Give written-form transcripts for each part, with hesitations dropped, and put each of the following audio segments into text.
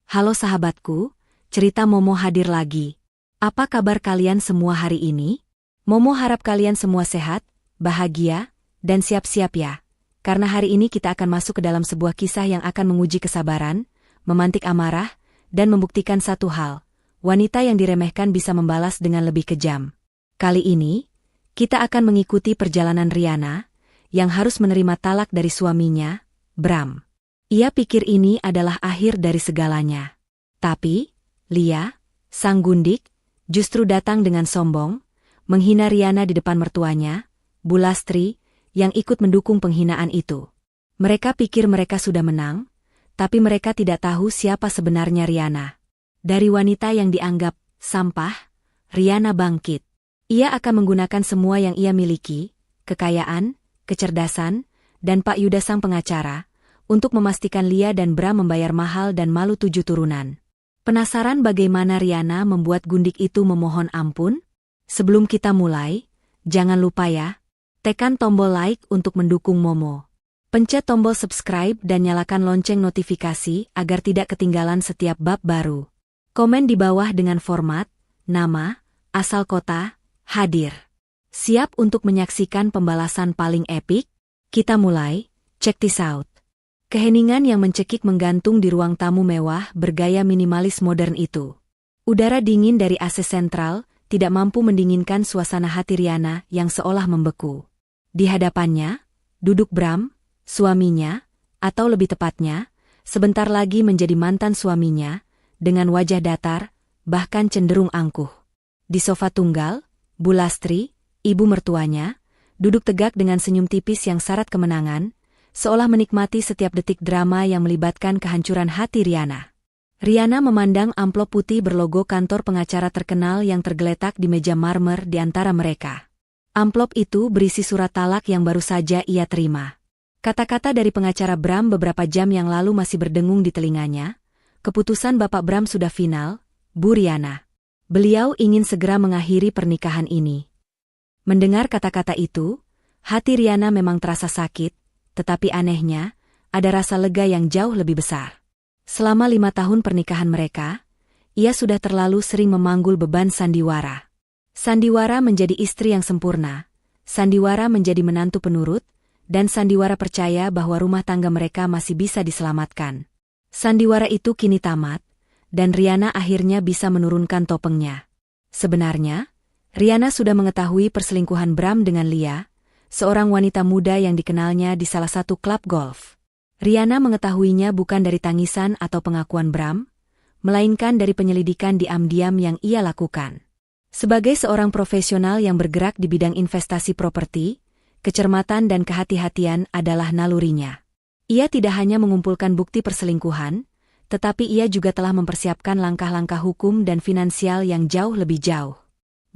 Halo sahabatku, cerita Momo hadir lagi. Apa kabar kalian semua hari ini? Momo harap kalian semua sehat, bahagia, dan siap-siap ya. Karena hari ini kita akan masuk ke dalam sebuah kisah yang akan menguji kesabaran, memantik amarah, dan membuktikan satu hal. Wanita yang diremehkan bisa membalas dengan lebih kejam. Kali ini, kita akan mengikuti perjalanan Riana, yang harus menerima talak dari suaminya, Bram. Ia pikir ini adalah akhir dari segalanya. Tapi, Lia, sang gundik, justru datang dengan sombong, menghina Riana di depan mertuanya, Bu Lastri, yang ikut mendukung penghinaan itu. Mereka pikir mereka sudah menang, tapi mereka tidak tahu siapa sebenarnya Riana. Dari wanita yang dianggap sampah, Riana bangkit. Ia akan menggunakan semua yang ia miliki, kekayaan, kecerdasan, dan Pak Yuda sang pengacara, untuk memastikan Lia dan Bram membayar mahal dan malu 7 turunan. Penasaran bagaimana Riana membuat gundik itu memohon ampun? Sebelum kita mulai, jangan lupa ya, tekan tombol like untuk mendukung Momo. Pencet tombol subscribe dan nyalakan lonceng notifikasi agar tidak ketinggalan setiap bab baru. Komen di bawah dengan format, nama, asal kota, hadir. Siap untuk menyaksikan pembalasan paling epik? Kita mulai, check this out. Keheningan yang mencekik menggantung di ruang tamu mewah bergaya minimalis modern itu. Udara dingin dari AC sentral tidak mampu mendinginkan suasana hati Riana yang seolah membeku. Di hadapannya, duduk Bram, suaminya, atau lebih tepatnya, sebentar lagi menjadi mantan suaminya, dengan wajah datar, bahkan cenderung angkuh. Di sofa tunggal, Bu Lastri, ibu mertuanya, duduk tegak dengan senyum tipis yang syarat kemenangan, seolah menikmati setiap detik drama yang melibatkan kehancuran hati Riana. Riana memandang amplop putih berlogo kantor pengacara terkenal yang tergeletak di meja marmer di antara mereka. Amplop itu berisi surat talak yang baru saja ia terima. Kata-kata dari pengacara Bram beberapa jam yang lalu masih berdengung di telinganya. Keputusan Bapak Bram sudah final, Bu Riana. Beliau ingin segera mengakhiri pernikahan ini. Mendengar kata-kata itu, hati Riana memang terasa sakit, tetapi anehnya, ada rasa lega yang jauh lebih besar. Selama 5 tahun pernikahan mereka, ia sudah terlalu sering memanggul beban sandiwara. Sandiwara menjadi istri yang sempurna, sandiwara menjadi menantu penurut, dan sandiwara percaya bahwa rumah tangga mereka masih bisa diselamatkan. Sandiwara itu kini tamat, dan Riana akhirnya bisa menurunkan topengnya. Sebenarnya, Riana sudah mengetahui perselingkuhan Bram dengan Lia, seorang wanita muda yang dikenalnya di salah satu klub golf. Riana mengetahuinya bukan dari tangisan atau pengakuan Bram, melainkan dari penyelidikan diam-diam yang ia lakukan. Sebagai seorang profesional yang bergerak di bidang investasi properti, kecermatan dan kehati-hatian adalah nalurinya. Ia tidak hanya mengumpulkan bukti perselingkuhan, tetapi ia juga telah mempersiapkan langkah-langkah hukum dan finansial yang jauh lebih jauh.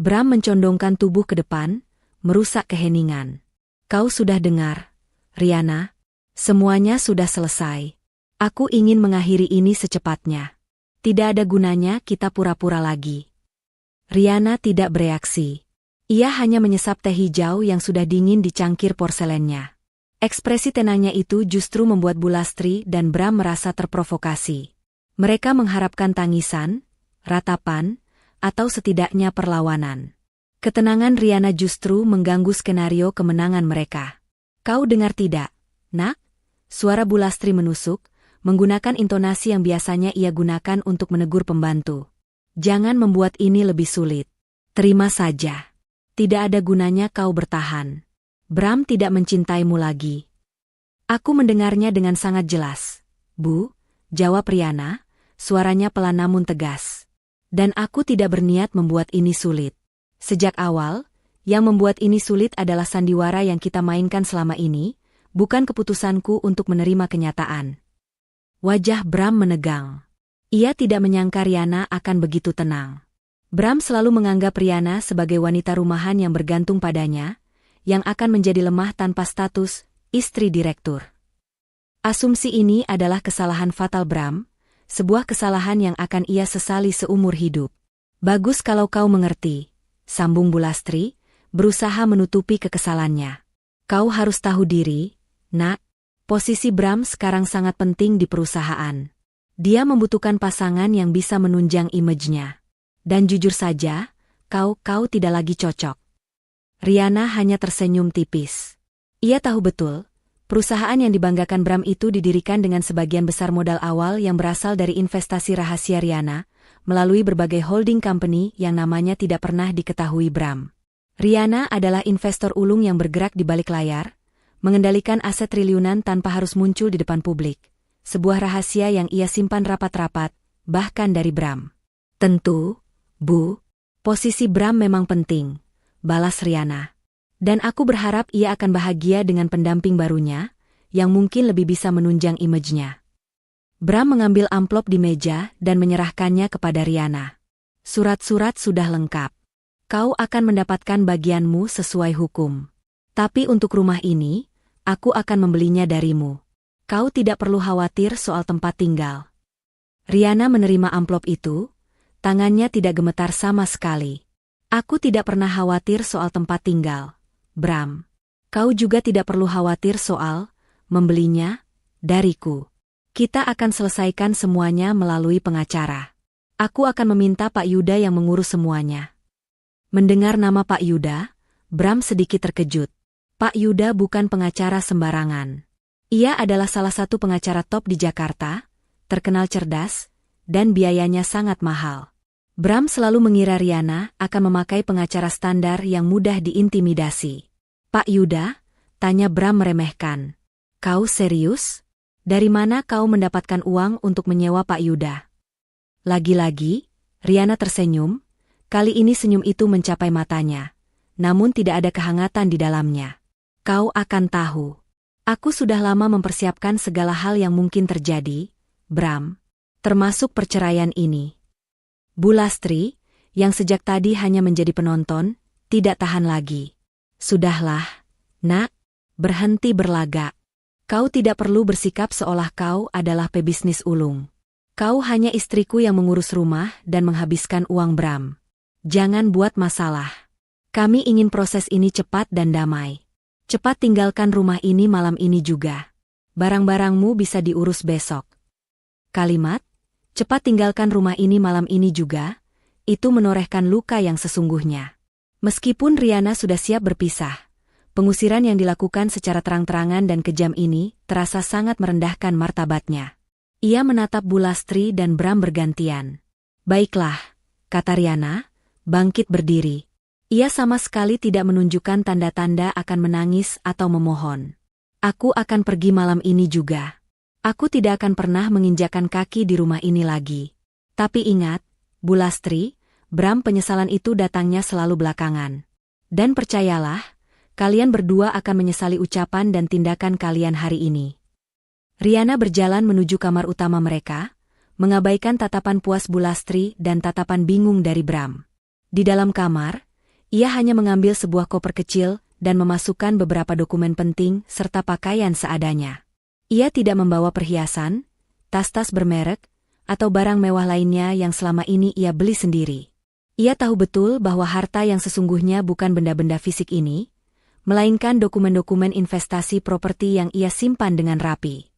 Bram mencondongkan tubuh ke depan, merusak keheningan. Kau sudah dengar, Riana? Semuanya sudah selesai. Aku ingin mengakhiri ini secepatnya. Tidak ada gunanya kita pura-pura lagi. Riana tidak bereaksi. Ia hanya menyesap teh hijau yang sudah dingin di cangkir porselennya. Ekspresi tenangnya itu justru membuat Bu Lastri dan Bram merasa terprovokasi. Mereka mengharapkan tangisan, ratapan, atau setidaknya perlawanan. Ketenangan Riana justru mengganggu skenario kemenangan mereka. Kau dengar tidak, nak? Suara Bu Lastri menusuk, menggunakan intonasi yang biasanya ia gunakan untuk menegur pembantu. Jangan membuat ini lebih sulit. Terima saja. Tidak ada gunanya kau bertahan. Bram tidak mencintaimu lagi. Aku mendengarnya dengan sangat jelas. Bu, jawab Riana, suaranya pelan namun tegas. Dan aku tidak berniat membuat ini sulit. Sejak awal, yang membuat ini sulit adalah sandiwara yang kita mainkan selama ini, bukan keputusanku untuk menerima kenyataan. Wajah Bram menegang. Ia tidak menyangka Riana akan begitu tenang. Bram selalu menganggap Riana sebagai wanita rumahan yang bergantung padanya, yang akan menjadi lemah tanpa status istri direktur. Asumsi ini adalah kesalahan fatal Bram, sebuah kesalahan yang akan ia sesali seumur hidup. Bagus kalau kau mengerti, sambung Bu Lastri, berusaha menutupi kekesalannya. Kau harus tahu diri, nak, posisi Bram sekarang sangat penting di perusahaan. Dia membutuhkan pasangan yang bisa menunjang image-nya. Dan jujur saja, kau tidak lagi cocok. Riana hanya tersenyum tipis. Ia tahu betul, perusahaan yang dibanggakan Bram itu didirikan dengan sebagian besar modal awal yang berasal dari investasi rahasia Riana, melalui berbagai holding company yang namanya tidak pernah diketahui Bram. Riana adalah investor ulung yang bergerak di balik layar, mengendalikan aset triliunan tanpa harus muncul di depan publik. Sebuah rahasia yang ia simpan rapat-rapat, bahkan dari Bram. Tentu, Bu, posisi Bram memang penting, balas Riana. Dan aku berharap ia akan bahagia dengan pendamping barunya, yang mungkin lebih bisa menunjang image-nya. Bram mengambil amplop di meja dan menyerahkannya kepada Riana. Surat-surat sudah lengkap. Kau akan mendapatkan bagianmu sesuai hukum. Tapi untuk rumah ini, aku akan membelinya darimu. Kau tidak perlu khawatir soal tempat tinggal. Riana menerima amplop itu, tangannya tidak gemetar sama sekali. Aku tidak pernah khawatir soal tempat tinggal, Bram. Kau juga tidak perlu khawatir soal membelinya dariku. Kita akan selesaikan semuanya melalui pengacara. Aku akan meminta Pak Yuda yang mengurus semuanya. Mendengar nama Pak Yuda, Bram sedikit terkejut. Pak Yuda bukan pengacara sembarangan. Ia adalah salah satu pengacara top di Jakarta, terkenal cerdas, dan biayanya sangat mahal. Bram selalu mengira Riana akan memakai pengacara standar yang mudah diintimidasi. Pak Yuda, tanya Bram meremehkan. Kau serius? Dari mana kau mendapatkan uang untuk menyewa Pak Yuda? Lagi-lagi, Riana tersenyum, kali ini senyum itu mencapai matanya, namun tidak ada kehangatan di dalamnya. Kau akan tahu. Aku sudah lama mempersiapkan segala hal yang mungkin terjadi, Bram. Termasuk perceraian ini. Bu Lastri, yang sejak tadi hanya menjadi penonton, tidak tahan lagi. Sudahlah, nak, berhenti berlagak. Kau tidak perlu bersikap seolah kau adalah pebisnis ulung. Kau hanya istriku yang mengurus rumah dan menghabiskan uang Bram. Jangan buat masalah. Kami ingin proses ini cepat dan damai. Cepat tinggalkan rumah ini malam ini juga. Barang-barangmu bisa diurus besok. Kalimat, cepat tinggalkan rumah ini malam ini juga, itu menorehkan luka yang sesungguhnya. Meskipun Riana sudah siap berpisah, pengusiran yang dilakukan secara terang-terangan dan kejam ini terasa sangat merendahkan martabatnya. Ia menatap Bu Lastri dan Bram bergantian. Baiklah, kata Riana, bangkit berdiri. Ia sama sekali tidak menunjukkan tanda-tanda akan menangis atau memohon. Aku akan pergi malam ini juga. Aku tidak akan pernah menginjakkan kaki di rumah ini lagi. Tapi ingat, Bu Lastri, Bram, penyesalan itu datangnya selalu belakangan. Dan percayalah, kalian berdua akan menyesali ucapan dan tindakan kalian hari ini. Riana berjalan menuju kamar utama mereka, mengabaikan tatapan puas Bu Lastri dan tatapan bingung dari Bram. Di dalam kamar, ia hanya mengambil sebuah koper kecil dan memasukkan beberapa dokumen penting serta pakaian seadanya. Ia tidak membawa perhiasan, tas-tas bermerek, atau barang mewah lainnya yang selama ini ia beli sendiri. Ia tahu betul bahwa harta yang sesungguhnya bukan benda-benda fisik ini, melainkan dokumen-dokumen investasi properti yang ia simpan dengan rapi.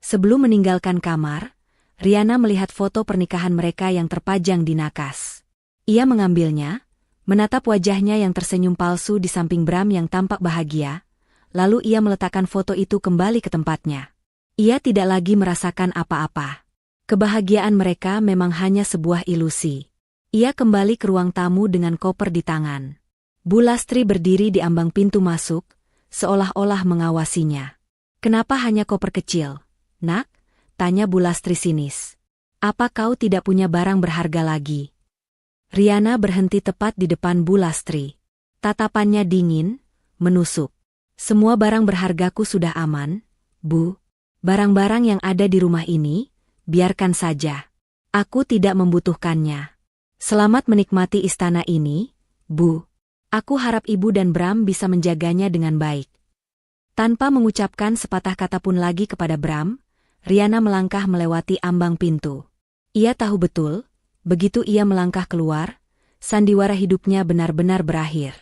Sebelum meninggalkan kamar, Riana melihat foto pernikahan mereka yang terpajang di nakas. Ia mengambilnya, menatap wajahnya yang tersenyum palsu di samping Bram yang tampak bahagia, lalu ia meletakkan foto itu kembali ke tempatnya. Ia tidak lagi merasakan apa-apa. Kebahagiaan mereka memang hanya sebuah ilusi. Ia kembali ke ruang tamu dengan koper di tangan. Bu Lastri berdiri di ambang pintu masuk, seolah-olah mengawasinya. Kenapa hanya koper kecil, nak? Tanya Bu Lastri sinis. Apa kau tidak punya barang berharga lagi? Riana berhenti tepat di depan Bu Lastri. Tatapannya dingin, menusuk. Semua barang berhargaku sudah aman, Bu. Barang-barang yang ada di rumah ini, biarkan saja. Aku tidak membutuhkannya. Selamat menikmati istana ini, Bu. Aku harap Ibu dan Bram bisa menjaganya dengan baik. Tanpa mengucapkan sepatah kata pun lagi kepada Bram, Riana melangkah melewati ambang pintu. Ia tahu betul, begitu ia melangkah keluar, sandiwara hidupnya benar-benar berakhir.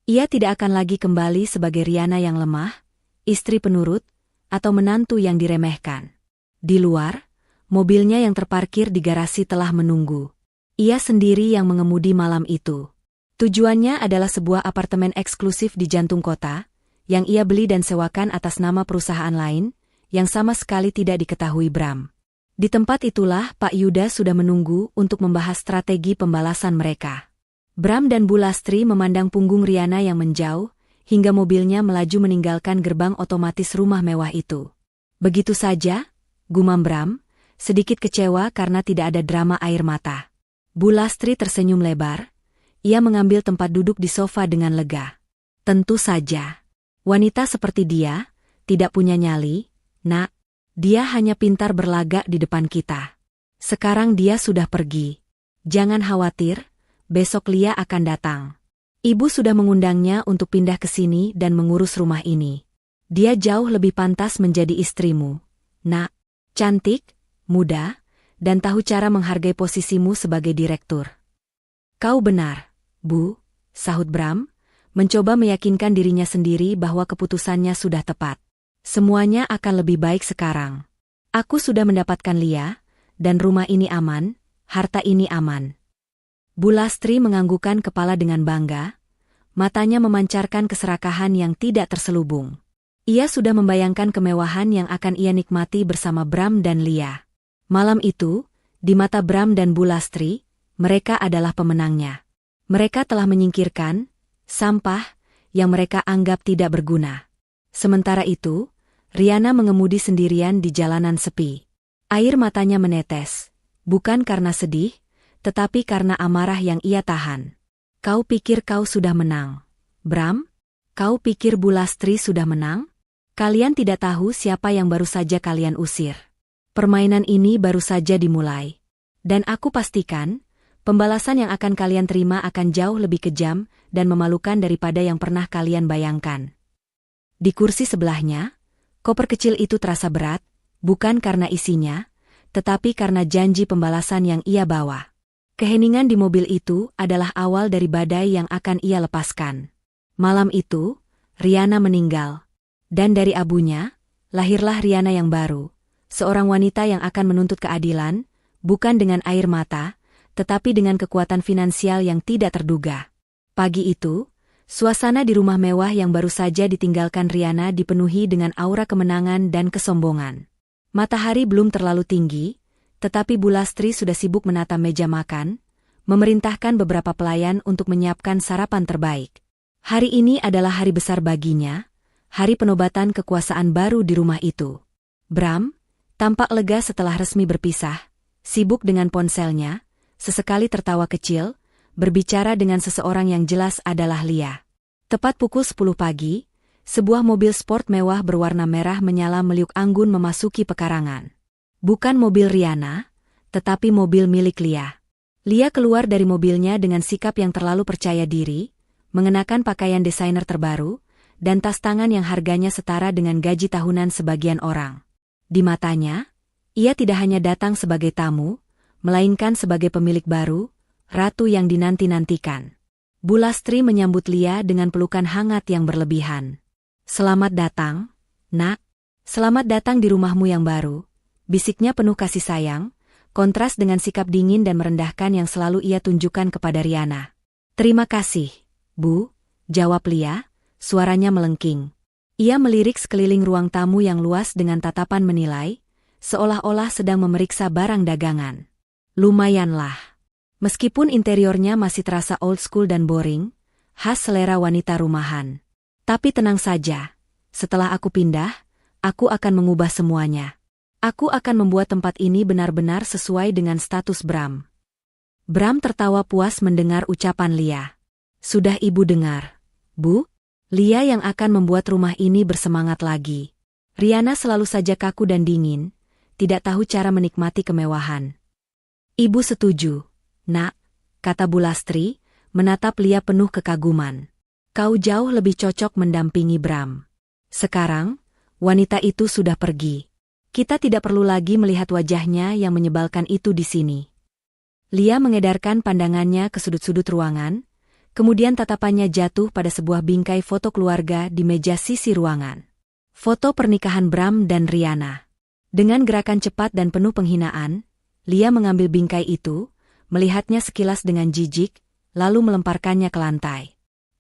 Ia tidak akan lagi kembali sebagai Riana yang lemah, istri penurut, atau menantu yang diremehkan. Di luar, mobilnya yang terparkir di garasi telah menunggu. Ia sendiri yang mengemudi malam itu. Tujuannya adalah sebuah apartemen eksklusif di jantung kota, yang ia beli dan sewakan atas nama perusahaan lain, yang sama sekali tidak diketahui Bram. Di tempat itulah Pak Yuda sudah menunggu untuk membahas strategi pembalasan mereka. Bram dan Bu Lastri memandang punggung Riana yang menjauh, hingga mobilnya melaju meninggalkan gerbang otomatis rumah mewah itu. Begitu saja, gumam Bram, sedikit kecewa karena tidak ada drama air mata. Bu Lastri tersenyum lebar. Ia mengambil tempat duduk di sofa dengan lega. Tentu saja. Wanita seperti dia, tidak punya nyali, nak. Dia hanya pintar berlagak di depan kita. Sekarang dia sudah pergi. Jangan khawatir, besok Lia akan datang. Ibu sudah mengundangnya untuk pindah ke sini dan mengurus rumah ini. Dia jauh lebih pantas menjadi istrimu, nak. Cantik, muda, dan tahu cara menghargai posisimu sebagai direktur. Kau benar, Bu, sahut Bram, mencoba meyakinkan dirinya sendiri bahwa keputusannya sudah tepat. Semuanya akan lebih baik sekarang. Aku sudah mendapatkan Lia, dan rumah ini aman, harta ini aman. Bu Lastri menganggukkan kepala dengan bangga, matanya memancarkan keserakahan yang tidak terselubung. Ia sudah membayangkan kemewahan yang akan ia nikmati bersama Bram dan Lia. Malam itu, di mata Bram dan Bu Lastri, mereka adalah pemenangnya. Mereka telah menyingkirkan sampah yang mereka anggap tidak berguna. Sementara itu, Riana mengemudi sendirian di jalanan sepi. Air matanya menetes, bukan karena sedih, tetapi karena amarah yang ia tahan. Kau pikir kau sudah menang, Bram? Kau pikir Bu Lastri sudah menang? Kalian tidak tahu siapa yang baru saja kalian usir. Permainan ini baru saja dimulai. Dan aku pastikan, pembalasan yang akan kalian terima akan jauh lebih kejam dan memalukan daripada yang pernah kalian bayangkan. Di kursi sebelahnya, koper kecil itu terasa berat, bukan karena isinya, tetapi karena janji pembalasan yang ia bawa. Keheningan di mobil itu adalah awal dari badai yang akan ia lepaskan. Malam itu, Riana meninggal. Dan dari abunya, lahirlah Riana yang baru. Seorang wanita yang akan menuntut keadilan, bukan dengan air mata, tetapi dengan kekuatan finansial yang tidak terduga. Pagi itu, suasana di rumah mewah yang baru saja ditinggalkan Riana dipenuhi dengan aura kemenangan dan kesombongan. Matahari belum terlalu tinggi, tetapi Bu Lastri sudah sibuk menata meja makan, memerintahkan beberapa pelayan untuk menyiapkan sarapan terbaik. Hari ini adalah hari besar baginya, hari penobatan kekuasaan baru di rumah itu. Bram tampak lega setelah resmi berpisah, sibuk dengan ponselnya, sesekali tertawa kecil, berbicara dengan seseorang yang jelas adalah Lia. Tepat pukul 10 pagi, sebuah mobil sport mewah berwarna merah menyala meliuk anggun memasuki pekarangan. Bukan mobil Riana, tetapi mobil milik Lia. Lia keluar dari mobilnya dengan sikap yang terlalu percaya diri, mengenakan pakaian desainer terbaru, dan tas tangan yang harganya setara dengan gaji tahunan sebagian orang. Di matanya, ia tidak hanya datang sebagai tamu, melainkan sebagai pemilik baru, ratu yang dinanti-nantikan. Bu Lastri menyambut Lia dengan pelukan hangat yang berlebihan. Selamat datang, nak. Selamat datang di rumahmu yang baru, bisiknya penuh kasih sayang, kontras dengan sikap dingin dan merendahkan yang selalu ia tunjukkan kepada Riana. Terima kasih, Bu, jawab Lia, suaranya melengking. Ia melirik sekeliling ruang tamu yang luas dengan tatapan menilai, seolah-olah sedang memeriksa barang dagangan. Lumayanlah. Meskipun interiornya masih terasa old school dan boring, khas selera wanita rumahan. Tapi tenang saja, setelah aku pindah, aku akan mengubah semuanya. Aku akan membuat tempat ini benar-benar sesuai dengan status Bram. Bram tertawa puas mendengar ucapan Lia. Sudah ibu dengar, Bu? Lia yang akan membuat rumah ini bersemangat lagi. Riana selalu saja kaku dan dingin, tidak tahu cara menikmati kemewahan. Ibu setuju, nak, kata Bu Lastri, menatap Lia penuh kekaguman. Kau jauh lebih cocok mendampingi Bram. Sekarang, wanita itu sudah pergi. Kita tidak perlu lagi melihat wajahnya yang menyebalkan itu di sini. Lia mengedarkan pandangannya ke sudut-sudut ruangan, kemudian tatapannya jatuh pada sebuah bingkai foto keluarga di meja sisi ruangan. Foto pernikahan Bram dan Riana. Dengan gerakan cepat dan penuh penghinaan, Lia mengambil bingkai itu, melihatnya sekilas dengan jijik, lalu melemparkannya ke lantai.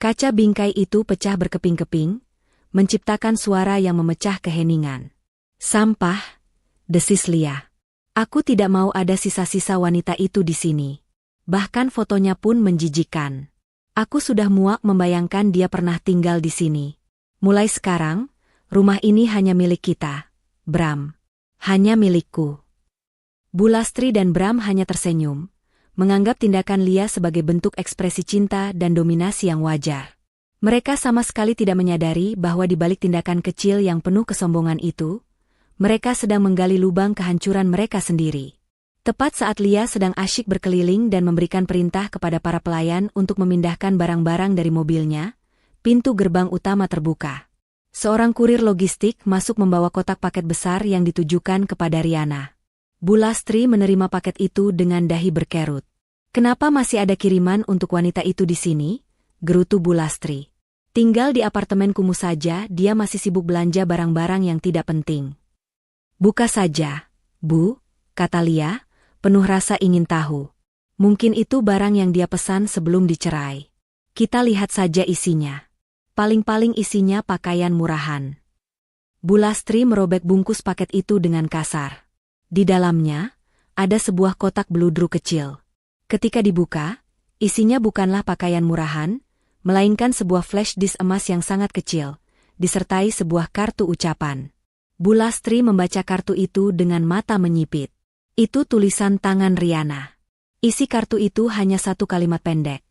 Kaca bingkai itu pecah berkeping-keping, menciptakan suara yang memecah keheningan. Sampah, desis Lia. Aku tidak mau ada sisa-sisa wanita itu di sini. Bahkan fotonya pun menjijikkan. Aku sudah muak membayangkan dia pernah tinggal di sini. Mulai sekarang, rumah ini hanya milik kita, Bram. Hanya milikku. Bu Lastri dan Bram hanya tersenyum, menganggap tindakan Lia sebagai bentuk ekspresi cinta dan dominasi yang wajar. Mereka sama sekali tidak menyadari bahwa di balik tindakan kecil yang penuh kesombongan itu, mereka sedang menggali lubang kehancuran mereka sendiri. Tepat saat Lia sedang asyik berkeliling dan memberikan perintah kepada para pelayan untuk memindahkan barang-barang dari mobilnya, pintu gerbang utama terbuka. Seorang kurir logistik masuk membawa kotak paket besar yang ditujukan kepada Riana. Bu Lastri menerima paket itu dengan dahi berkerut. "Kenapa masih ada kiriman untuk wanita itu di sini?" gerutu Bu Lastri. "Tinggal di apartemen kumuh saja, dia masih sibuk belanja barang-barang yang tidak penting." "Buka saja, Bu," kata Lia, penuh rasa ingin tahu. Mungkin itu barang yang dia pesan sebelum dicerai. Kita lihat saja isinya. Paling-paling isinya pakaian murahan. Bu Lastri merobek bungkus paket itu dengan kasar. Di dalamnya, ada sebuah kotak beludru kecil. Ketika dibuka, isinya bukanlah pakaian murahan, melainkan sebuah flash disk emas yang sangat kecil, disertai sebuah kartu ucapan. Bu Lastri membaca kartu itu dengan mata menyipit. Itu tulisan tangan Riana. Isi kartu itu hanya satu kalimat pendek.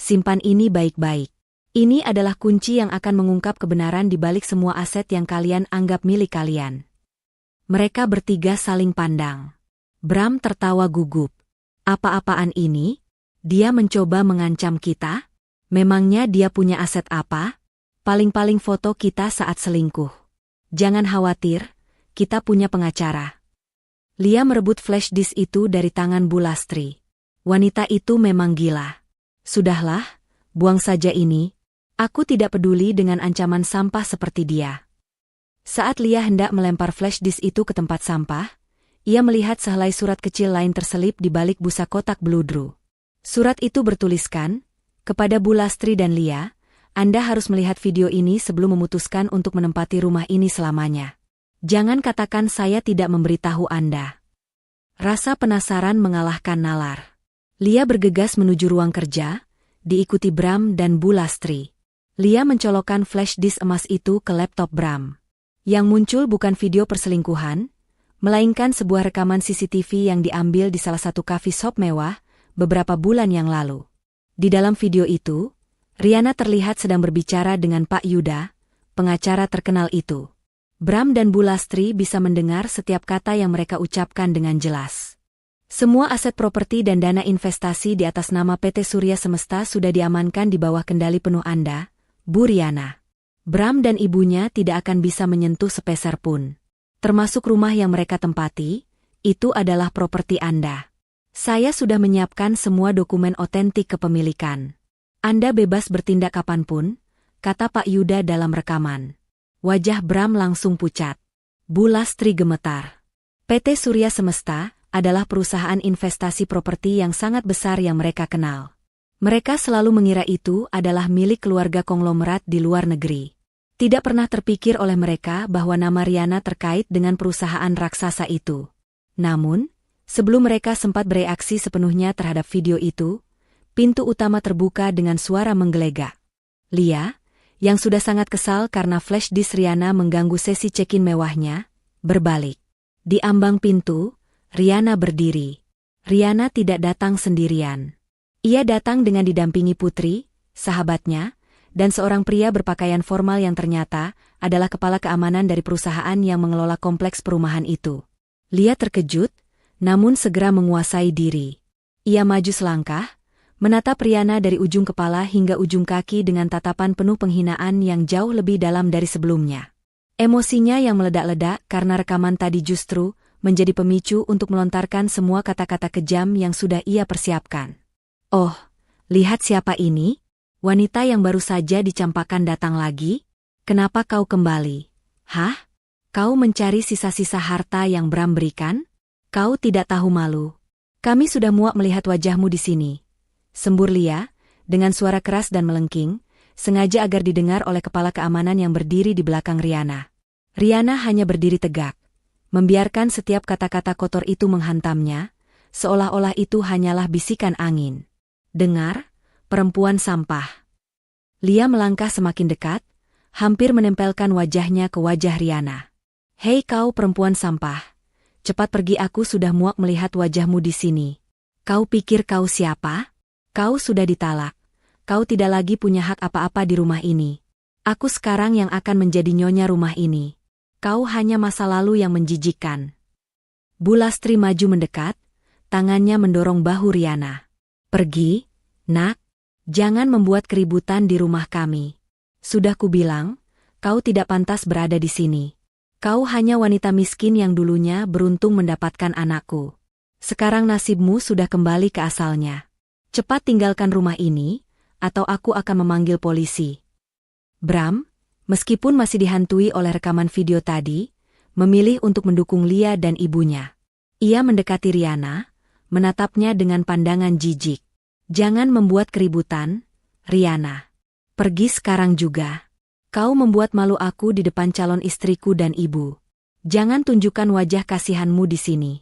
"Simpan ini baik-baik. Ini adalah kunci yang akan mengungkap kebenaran di balik semua aset yang kalian anggap milik kalian." Mereka bertiga saling pandang. Bram tertawa gugup. "Apa-apaan ini? Dia mencoba mengancam kita? Memangnya dia punya aset apa? Paling-paling foto kita saat selingkuh. Jangan khawatir, kita punya pengacara." Lia merebut flash disk itu dari tangan Bu Lastri. Wanita itu memang gila. "Sudahlah, buang saja ini. Aku tidak peduli dengan ancaman sampah seperti dia." Saat Lia hendak melempar flash disk itu ke tempat sampah, ia melihat sehelai surat kecil lain terselip di balik busa kotak beludru. Surat itu bertuliskan, "Kepada Bu Lastri dan Lia, Anda harus melihat video ini sebelum memutuskan untuk menempati rumah ini selamanya. Jangan katakan saya tidak memberitahu Anda." Rasa penasaran mengalahkan nalar. Lia bergegas menuju ruang kerja, diikuti Bram dan Bu Lastri. Lia mencolokkan flash disk emas itu ke laptop Bram. Yang muncul bukan video perselingkuhan, melainkan sebuah rekaman CCTV yang diambil di salah satu coffee shop mewah beberapa bulan yang lalu. Di dalam video itu, Riana terlihat sedang berbicara dengan Pak Yuda, pengacara terkenal itu. Bram dan Bu Lastri bisa mendengar setiap kata yang mereka ucapkan dengan jelas. Semua aset properti dan dana investasi di atas nama PT Surya Semesta sudah diamankan di bawah kendali penuh Anda, Bu Riana. Bram dan ibunya tidak akan bisa menyentuh sepeser pun. Termasuk rumah yang mereka tempati, itu adalah properti Anda. Saya sudah menyiapkan semua dokumen otentik kepemilikan. Anda bebas bertindak kapanpun, kata Pak Yuda dalam rekaman. Wajah Bram langsung pucat. Bu Lastri gemetar. PT Surya Semesta adalah perusahaan investasi properti yang sangat besar yang mereka kenal. Mereka selalu mengira itu adalah milik keluarga konglomerat di luar negeri. Tidak pernah terpikir oleh mereka bahwa nama Riana terkait dengan perusahaan raksasa itu. Namun, sebelum mereka sempat bereaksi sepenuhnya terhadap video itu, pintu utama terbuka dengan suara menggelegak. Lia, yang sudah sangat kesal karena flash disk Riana mengganggu sesi check-in mewahnya, berbalik. Di ambang pintu, Riana berdiri. Riana tidak datang sendirian. Ia datang dengan didampingi Putri, sahabatnya, dan seorang pria berpakaian formal yang ternyata adalah kepala keamanan dari perusahaan yang mengelola kompleks perumahan itu. Lia terkejut, namun segera menguasai diri. Ia maju selangkah, menatap Riana dari ujung kepala hingga ujung kaki dengan tatapan penuh penghinaan yang jauh lebih dalam dari sebelumnya. Emosinya yang meledak-ledak karena rekaman tadi justru menjadi pemicu untuk melontarkan semua kata-kata kejam yang sudah ia persiapkan. "Oh, lihat siapa ini? Wanita yang baru saja dicampakkan datang lagi? Kenapa kau kembali? Hah? Kau mencari sisa-sisa harta yang Bram berikan? Kau tidak tahu malu. Kami sudah muak melihat wajahmu di sini. Sembur Lia, dengan suara keras dan melengking, sengaja agar didengar oleh kepala keamanan yang berdiri di belakang Riana. Riana hanya berdiri tegak, membiarkan setiap kata-kata kotor itu menghantamnya, seolah-olah itu hanyalah bisikan angin. Dengar, perempuan sampah. Lia melangkah semakin dekat, hampir menempelkan wajahnya ke wajah Riana. Hei kau perempuan sampah, cepat pergi, aku sudah muak melihat wajahmu di sini. Kau pikir kau siapa? Kau sudah ditalak. Kau tidak lagi punya hak apa-apa di rumah ini. Aku sekarang yang akan menjadi nyonya rumah ini. Kau hanya masa lalu yang menjijikkan. Bu Lastri maju mendekat, tangannya mendorong bahu Riana. Pergi, nak. Jangan membuat keributan di rumah kami. Sudah kubilang, kau tidak pantas berada di sini. Kau hanya wanita miskin yang dulunya beruntung mendapatkan anakku. Sekarang nasibmu sudah kembali ke asalnya. Cepat tinggalkan rumah ini, atau aku akan memanggil polisi. Bram, meskipun masih dihantui oleh rekaman video tadi, memilih untuk mendukung Lia dan ibunya. Ia mendekati Riana, menatapnya dengan pandangan jijik. Jangan membuat keributan, Riana. Pergi sekarang juga. Kau membuat malu aku di depan calon istriku dan ibu. Jangan tunjukkan wajah kasihanmu di sini.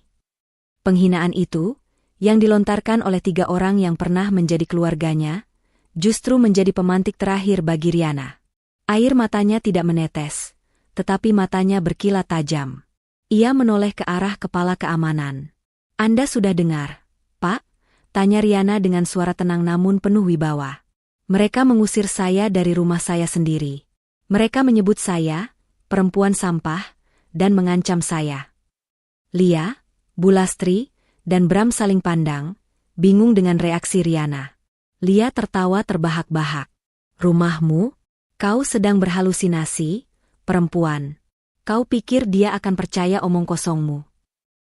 Penghinaan itu, yang dilontarkan oleh 3 orang yang pernah menjadi keluarganya, justru menjadi pemantik terakhir bagi Riana. Air matanya tidak menetes, tetapi matanya berkilat tajam. Ia menoleh ke arah kepala keamanan. Anda sudah dengar, Pak? Tanya Riana dengan suara tenang namun penuh wibawa. Mereka mengusir saya dari rumah saya sendiri. Mereka menyebut saya, perempuan sampah, dan mengancam saya. Lia, Bu Lastri, dan Bram saling pandang, bingung dengan reaksi Riana. Lia tertawa terbahak-bahak. Rumahmu? Kau sedang berhalusinasi, perempuan. Kau pikir dia akan percaya omong kosongmu?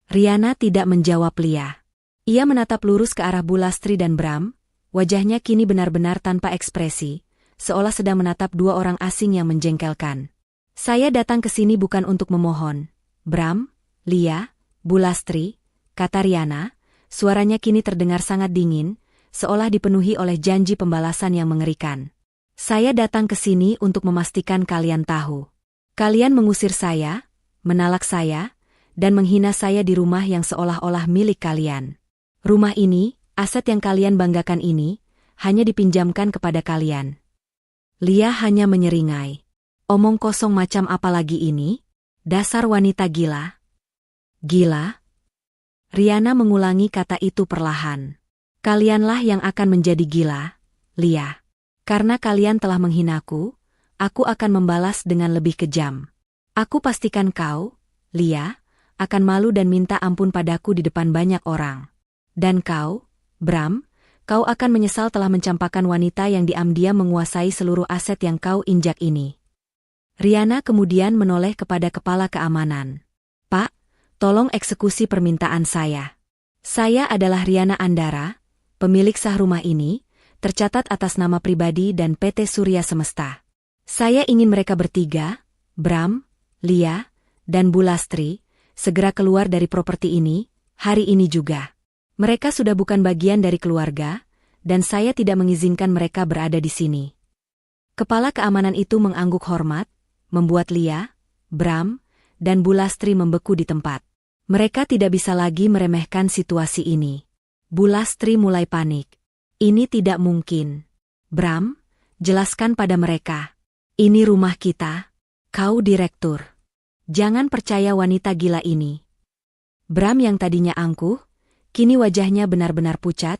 Riana tidak menjawab Lia. Ia menatap lurus ke arah Bu Lastri dan Bram, wajahnya kini benar-benar tanpa ekspresi, seolah sedang menatap 2 orang asing yang menjengkelkan. Saya datang ke sini bukan untuk memohon. Bram, Lia, Bu Lastri, kata Riana, suaranya kini terdengar sangat dingin, seolah dipenuhi oleh janji pembalasan yang mengerikan. Saya datang ke sini untuk memastikan kalian tahu. Kalian mengusir saya, menalak saya, dan menghina saya di rumah yang seolah-olah milik kalian. Rumah ini, aset yang kalian banggakan ini, hanya dipinjamkan kepada kalian. Lia hanya menyeringai. Omong kosong macam apa lagi ini? Dasar wanita gila. Gila? Riana mengulangi kata itu perlahan. Kalianlah yang akan menjadi gila, Lia. Karena kalian telah menghinaku, aku akan membalas dengan lebih kejam. Aku pastikan kau, Lia, akan malu dan minta ampun padaku di depan banyak orang. Dan kau, Bram, kau akan menyesal telah mencampakkan wanita yang diam-diam menguasai seluruh aset yang kau injak ini. Riana kemudian menoleh kepada kepala keamanan. Pak, tolong eksekusi permintaan saya. Saya adalah Riana Andara, pemilik sah rumah ini, tercatat atas nama pribadi dan PT Surya Semesta. Saya ingin mereka bertiga, Bram, Lia, dan Bu Lastri, segera keluar dari properti ini, hari ini juga. Mereka sudah bukan bagian dari keluarga, dan saya tidak mengizinkan mereka berada di sini. Kepala keamanan itu mengangguk hormat, membuat Lia, Bram, dan Bu Lastri membeku di tempat. Mereka tidak bisa lagi meremehkan situasi ini. Bu Lastri mulai panik. Ini tidak mungkin. Bram, jelaskan pada mereka. Ini rumah kita. Kau direktur. Jangan percaya wanita gila ini. Bram yang tadinya angkuh, kini wajahnya benar-benar pucat,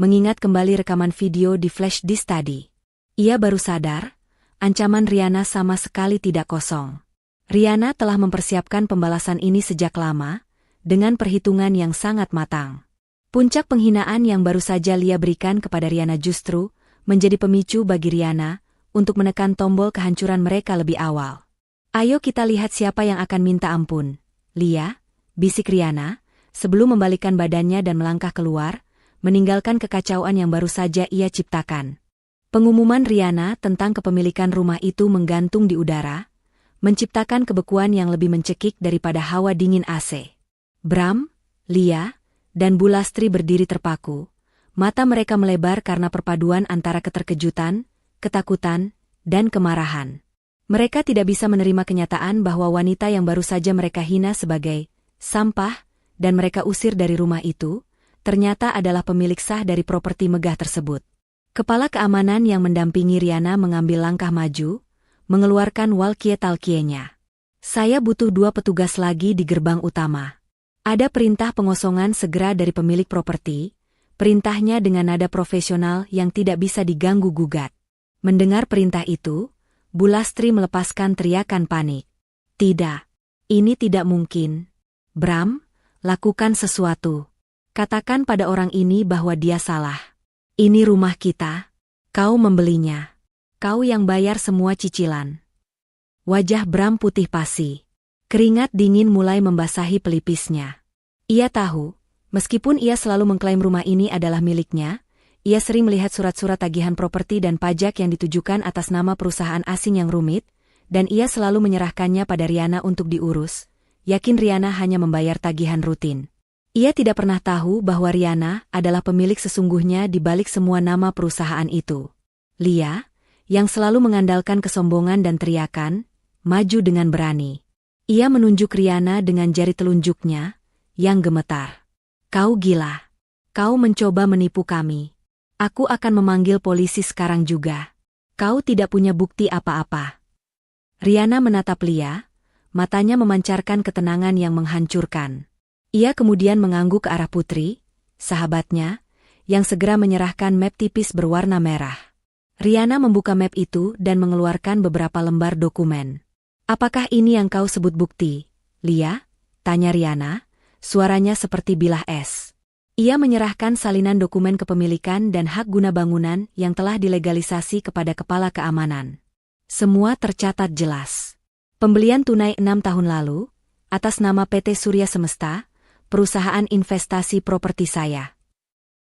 mengingat kembali rekaman video di flash disk tadi. Ia baru sadar, ancaman Riana sama sekali tidak kosong. Riana telah mempersiapkan pembalasan ini sejak lama, dengan perhitungan yang sangat matang. Puncak penghinaan yang baru saja Lia berikan kepada Riana justru menjadi pemicu bagi Riana untuk menekan tombol kehancuran mereka lebih awal. Ayo kita lihat siapa yang akan minta ampun. Lia, bisik Riana, sebelum membalikkan badannya dan melangkah keluar, meninggalkan kekacauan yang baru saja ia ciptakan. Pengumuman Riana tentang kepemilikan rumah itu menggantung di udara, menciptakan kebekuan yang lebih mencekik daripada hawa dingin AC. Bram, Lia, dan Bu Lastri berdiri terpaku. Mata mereka melebar karena perpaduan antara keterkejutan, ketakutan, dan kemarahan. Mereka tidak bisa menerima kenyataan bahwa wanita yang baru saja mereka hina sebagai sampah, dan mereka usir dari rumah itu, ternyata adalah pemilik sah dari properti megah tersebut. Kepala keamanan yang mendampingi Riana mengambil langkah maju, mengeluarkan walkie-talkie-nya. Saya butuh 2 petugas lagi di gerbang utama. Ada perintah pengosongan segera dari pemilik properti, perintahnya dengan nada profesional yang tidak bisa diganggu-gugat. Mendengar perintah itu, Bu Lastri melepaskan teriakan panik. Tidak. Ini tidak mungkin. Bram, lakukan sesuatu. Katakan pada orang ini bahwa dia salah. Ini rumah kita. Kau membelinya. Kau yang bayar semua cicilan. Wajah Bram putih pasi. Keringat dingin mulai membasahi pelipisnya. Ia tahu, meskipun ia selalu mengklaim rumah ini adalah miliknya, ia sering melihat surat-surat tagihan properti dan pajak yang ditujukan atas nama perusahaan asing yang rumit, dan ia selalu menyerahkannya pada Riana untuk diurus, yakin Riana hanya membayar tagihan rutin. Ia tidak pernah tahu bahwa Riana adalah pemilik sesungguhnya di balik semua nama perusahaan itu. Lia, yang selalu mengandalkan kesombongan dan teriakan, maju dengan berani. Ia menunjuk Riana dengan jari telunjuknya, yang gemetar. Kau gila. Kau mencoba menipu kami. Aku akan memanggil polisi sekarang juga. Kau tidak punya bukti apa-apa. Riana menatap Lia, matanya memancarkan ketenangan yang menghancurkan. Ia kemudian mengangguk ke arah Putri, sahabatnya, yang segera menyerahkan map tipis berwarna merah. Riana membuka map itu dan mengeluarkan beberapa lembar dokumen. Apakah ini yang kau sebut bukti, Lia? Tanya Riana, suaranya seperti bilah es. Ia menyerahkan salinan dokumen kepemilikan dan hak guna bangunan yang telah dilegalisasi kepada kepala keamanan. Semua tercatat jelas. Pembelian tunai 6 tahun lalu, atas nama PT Surya Semesta, perusahaan investasi properti saya.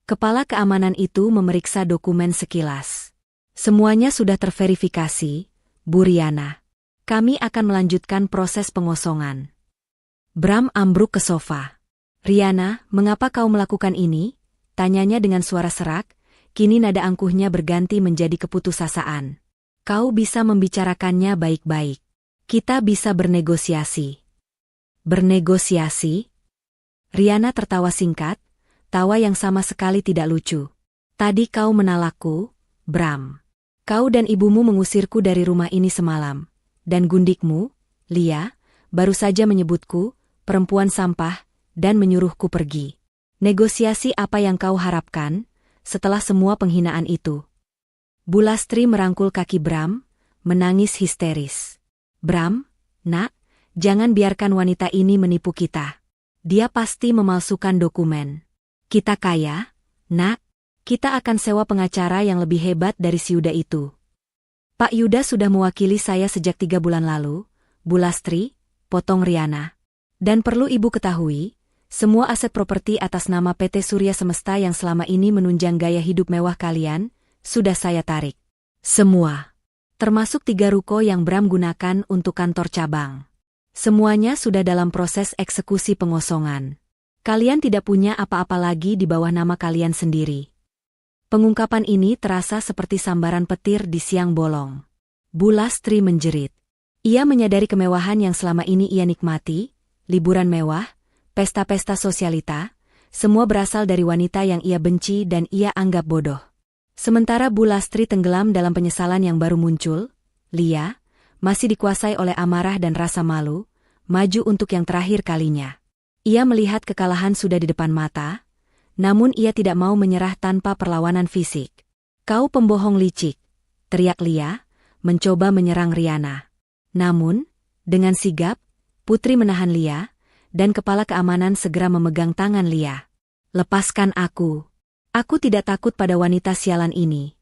Kepala keamanan itu memeriksa dokumen sekilas. Semuanya sudah terverifikasi, Bu Riana. Kami akan melanjutkan proses pengosongan. Bram ambruk ke sofa. Riana, mengapa kau melakukan ini? Tanyanya dengan suara serak, kini nada angkuhnya berganti menjadi keputusasaan. Kau bisa membicarakannya baik-baik. Kita bisa bernegosiasi. Bernegosiasi? Riana tertawa singkat, tawa yang sama sekali tidak lucu. Tadi kau menalakku, Bram. Kau dan ibumu mengusirku dari rumah ini semalam. Dan gundikmu, Lia, baru saja menyebutku, perempuan sampah, dan menyuruhku pergi. Negosiasi apa yang kau harapkan, setelah semua penghinaan itu? Bu Lastri merangkul kaki Bram, menangis histeris. Bram, nak, jangan biarkan wanita ini menipu kita. Dia pasti memalsukan dokumen. Kita kaya, nak, kita akan sewa pengacara yang lebih hebat dari si Yuda itu. Pak Yuda sudah mewakili saya sejak 3 bulan lalu, Bu Lastri, potong Riana. Dan perlu ibu ketahui, semua aset properti atas nama PT Surya Semesta yang selama ini menunjang gaya hidup mewah kalian, sudah saya tarik. Semua. Termasuk 3 ruko yang Bram gunakan untuk kantor cabang. Semuanya sudah dalam proses eksekusi pengosongan. Kalian tidak punya apa-apa lagi di bawah nama kalian sendiri. Pengungkapan ini terasa seperti sambaran petir di siang bolong. Bu Lastri menjerit. Ia menyadari kemewahan yang selama ini ia nikmati, liburan mewah, pesta-pesta sosialita, semua berasal dari wanita yang ia benci dan ia anggap bodoh. Sementara Bu Lastri tenggelam dalam penyesalan yang baru muncul, Lia, masih dikuasai oleh amarah dan rasa malu, maju untuk yang terakhir kalinya. Ia melihat kekalahan sudah di depan mata, namun ia tidak mau menyerah tanpa perlawanan fisik. Kau pembohong licik, teriak Lia, mencoba menyerang Riana. Namun, dengan sigap, Putri menahan Lia, dan kepala keamanan segera memegang tangan Lia. Lepaskan aku. Aku tidak takut pada wanita sialan ini.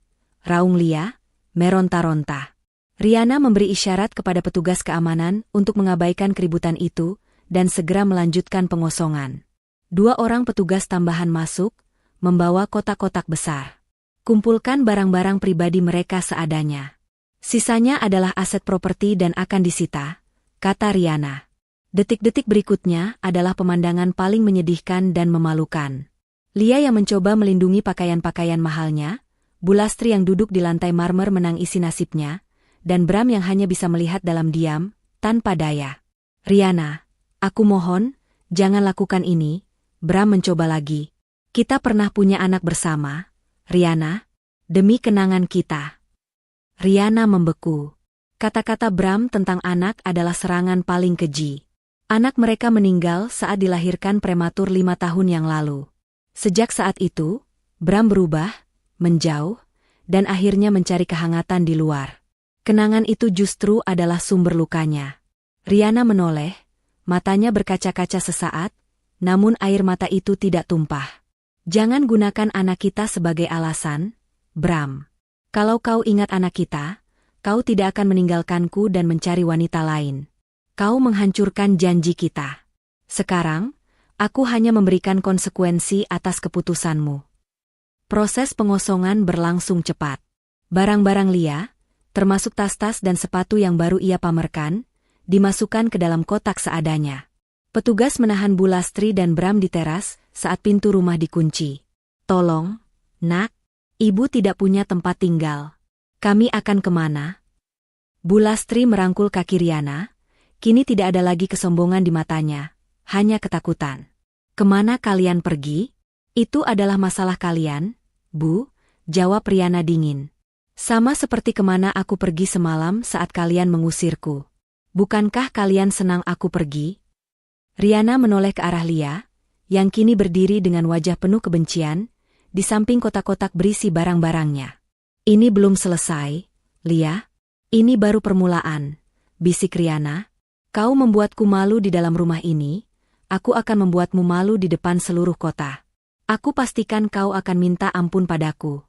Raung Lia, meronta-ronta. Riana memberi isyarat kepada petugas keamanan untuk mengabaikan keributan itu, dan segera melanjutkan pengosongan. 2 orang petugas tambahan masuk, membawa kotak-kotak besar. Kumpulkan barang-barang pribadi mereka seadanya. Sisanya adalah aset properti dan akan disita, kata Riana. Detik-detik berikutnya adalah pemandangan paling menyedihkan dan memalukan. Lia yang mencoba melindungi pakaian-pakaian mahalnya, Bulastri yang duduk di lantai marmer menangisi nasibnya, dan Bram yang hanya bisa melihat dalam diam, tanpa daya. Riana, aku mohon, jangan lakukan ini. Bram mencoba lagi. Kita pernah punya anak bersama, Riana, demi kenangan kita. Riana membeku. Kata-kata Bram tentang anak adalah serangan paling keji. Anak mereka meninggal saat dilahirkan prematur 5 tahun yang lalu. Sejak saat itu, Bram berubah, menjauh, dan akhirnya mencari kehangatan di luar. Kenangan itu justru adalah sumber lukanya. Riana menoleh, matanya berkaca-kaca sesaat, namun air mata itu tidak tumpah. Jangan gunakan anak kita sebagai alasan, Bram. Kalau kau ingat anak kita, kau tidak akan meninggalkanku dan mencari wanita lain. Kau menghancurkan janji kita. Sekarang, aku hanya memberikan konsekuensi atas keputusanmu. Proses pengosongan berlangsung cepat. Barang-barang Lia, termasuk tas-tas dan sepatu yang baru ia pamerkan, dimasukkan ke dalam kotak seadanya. Petugas menahan Bulastri dan Bram di teras saat pintu rumah dikunci. Tolong, nak, ibu tidak punya tempat tinggal. Kami akan kemana? Bulastri merangkul kaki Riana. Kini tidak ada lagi kesombongan di matanya, hanya ketakutan. Kemana kalian pergi? Itu adalah masalah kalian, Bu, jawab Riana dingin. Sama seperti kemana aku pergi semalam saat kalian mengusirku. Bukankah kalian senang aku pergi? Riana menoleh ke arah Lia, yang kini berdiri dengan wajah penuh kebencian, di samping kotak-kotak berisi barang-barangnya. Ini belum selesai, Lia. Ini baru permulaan, bisik Riana. Kau membuatku malu di dalam rumah ini, aku akan membuatmu malu di depan seluruh kota. Aku pastikan kau akan minta ampun padaku.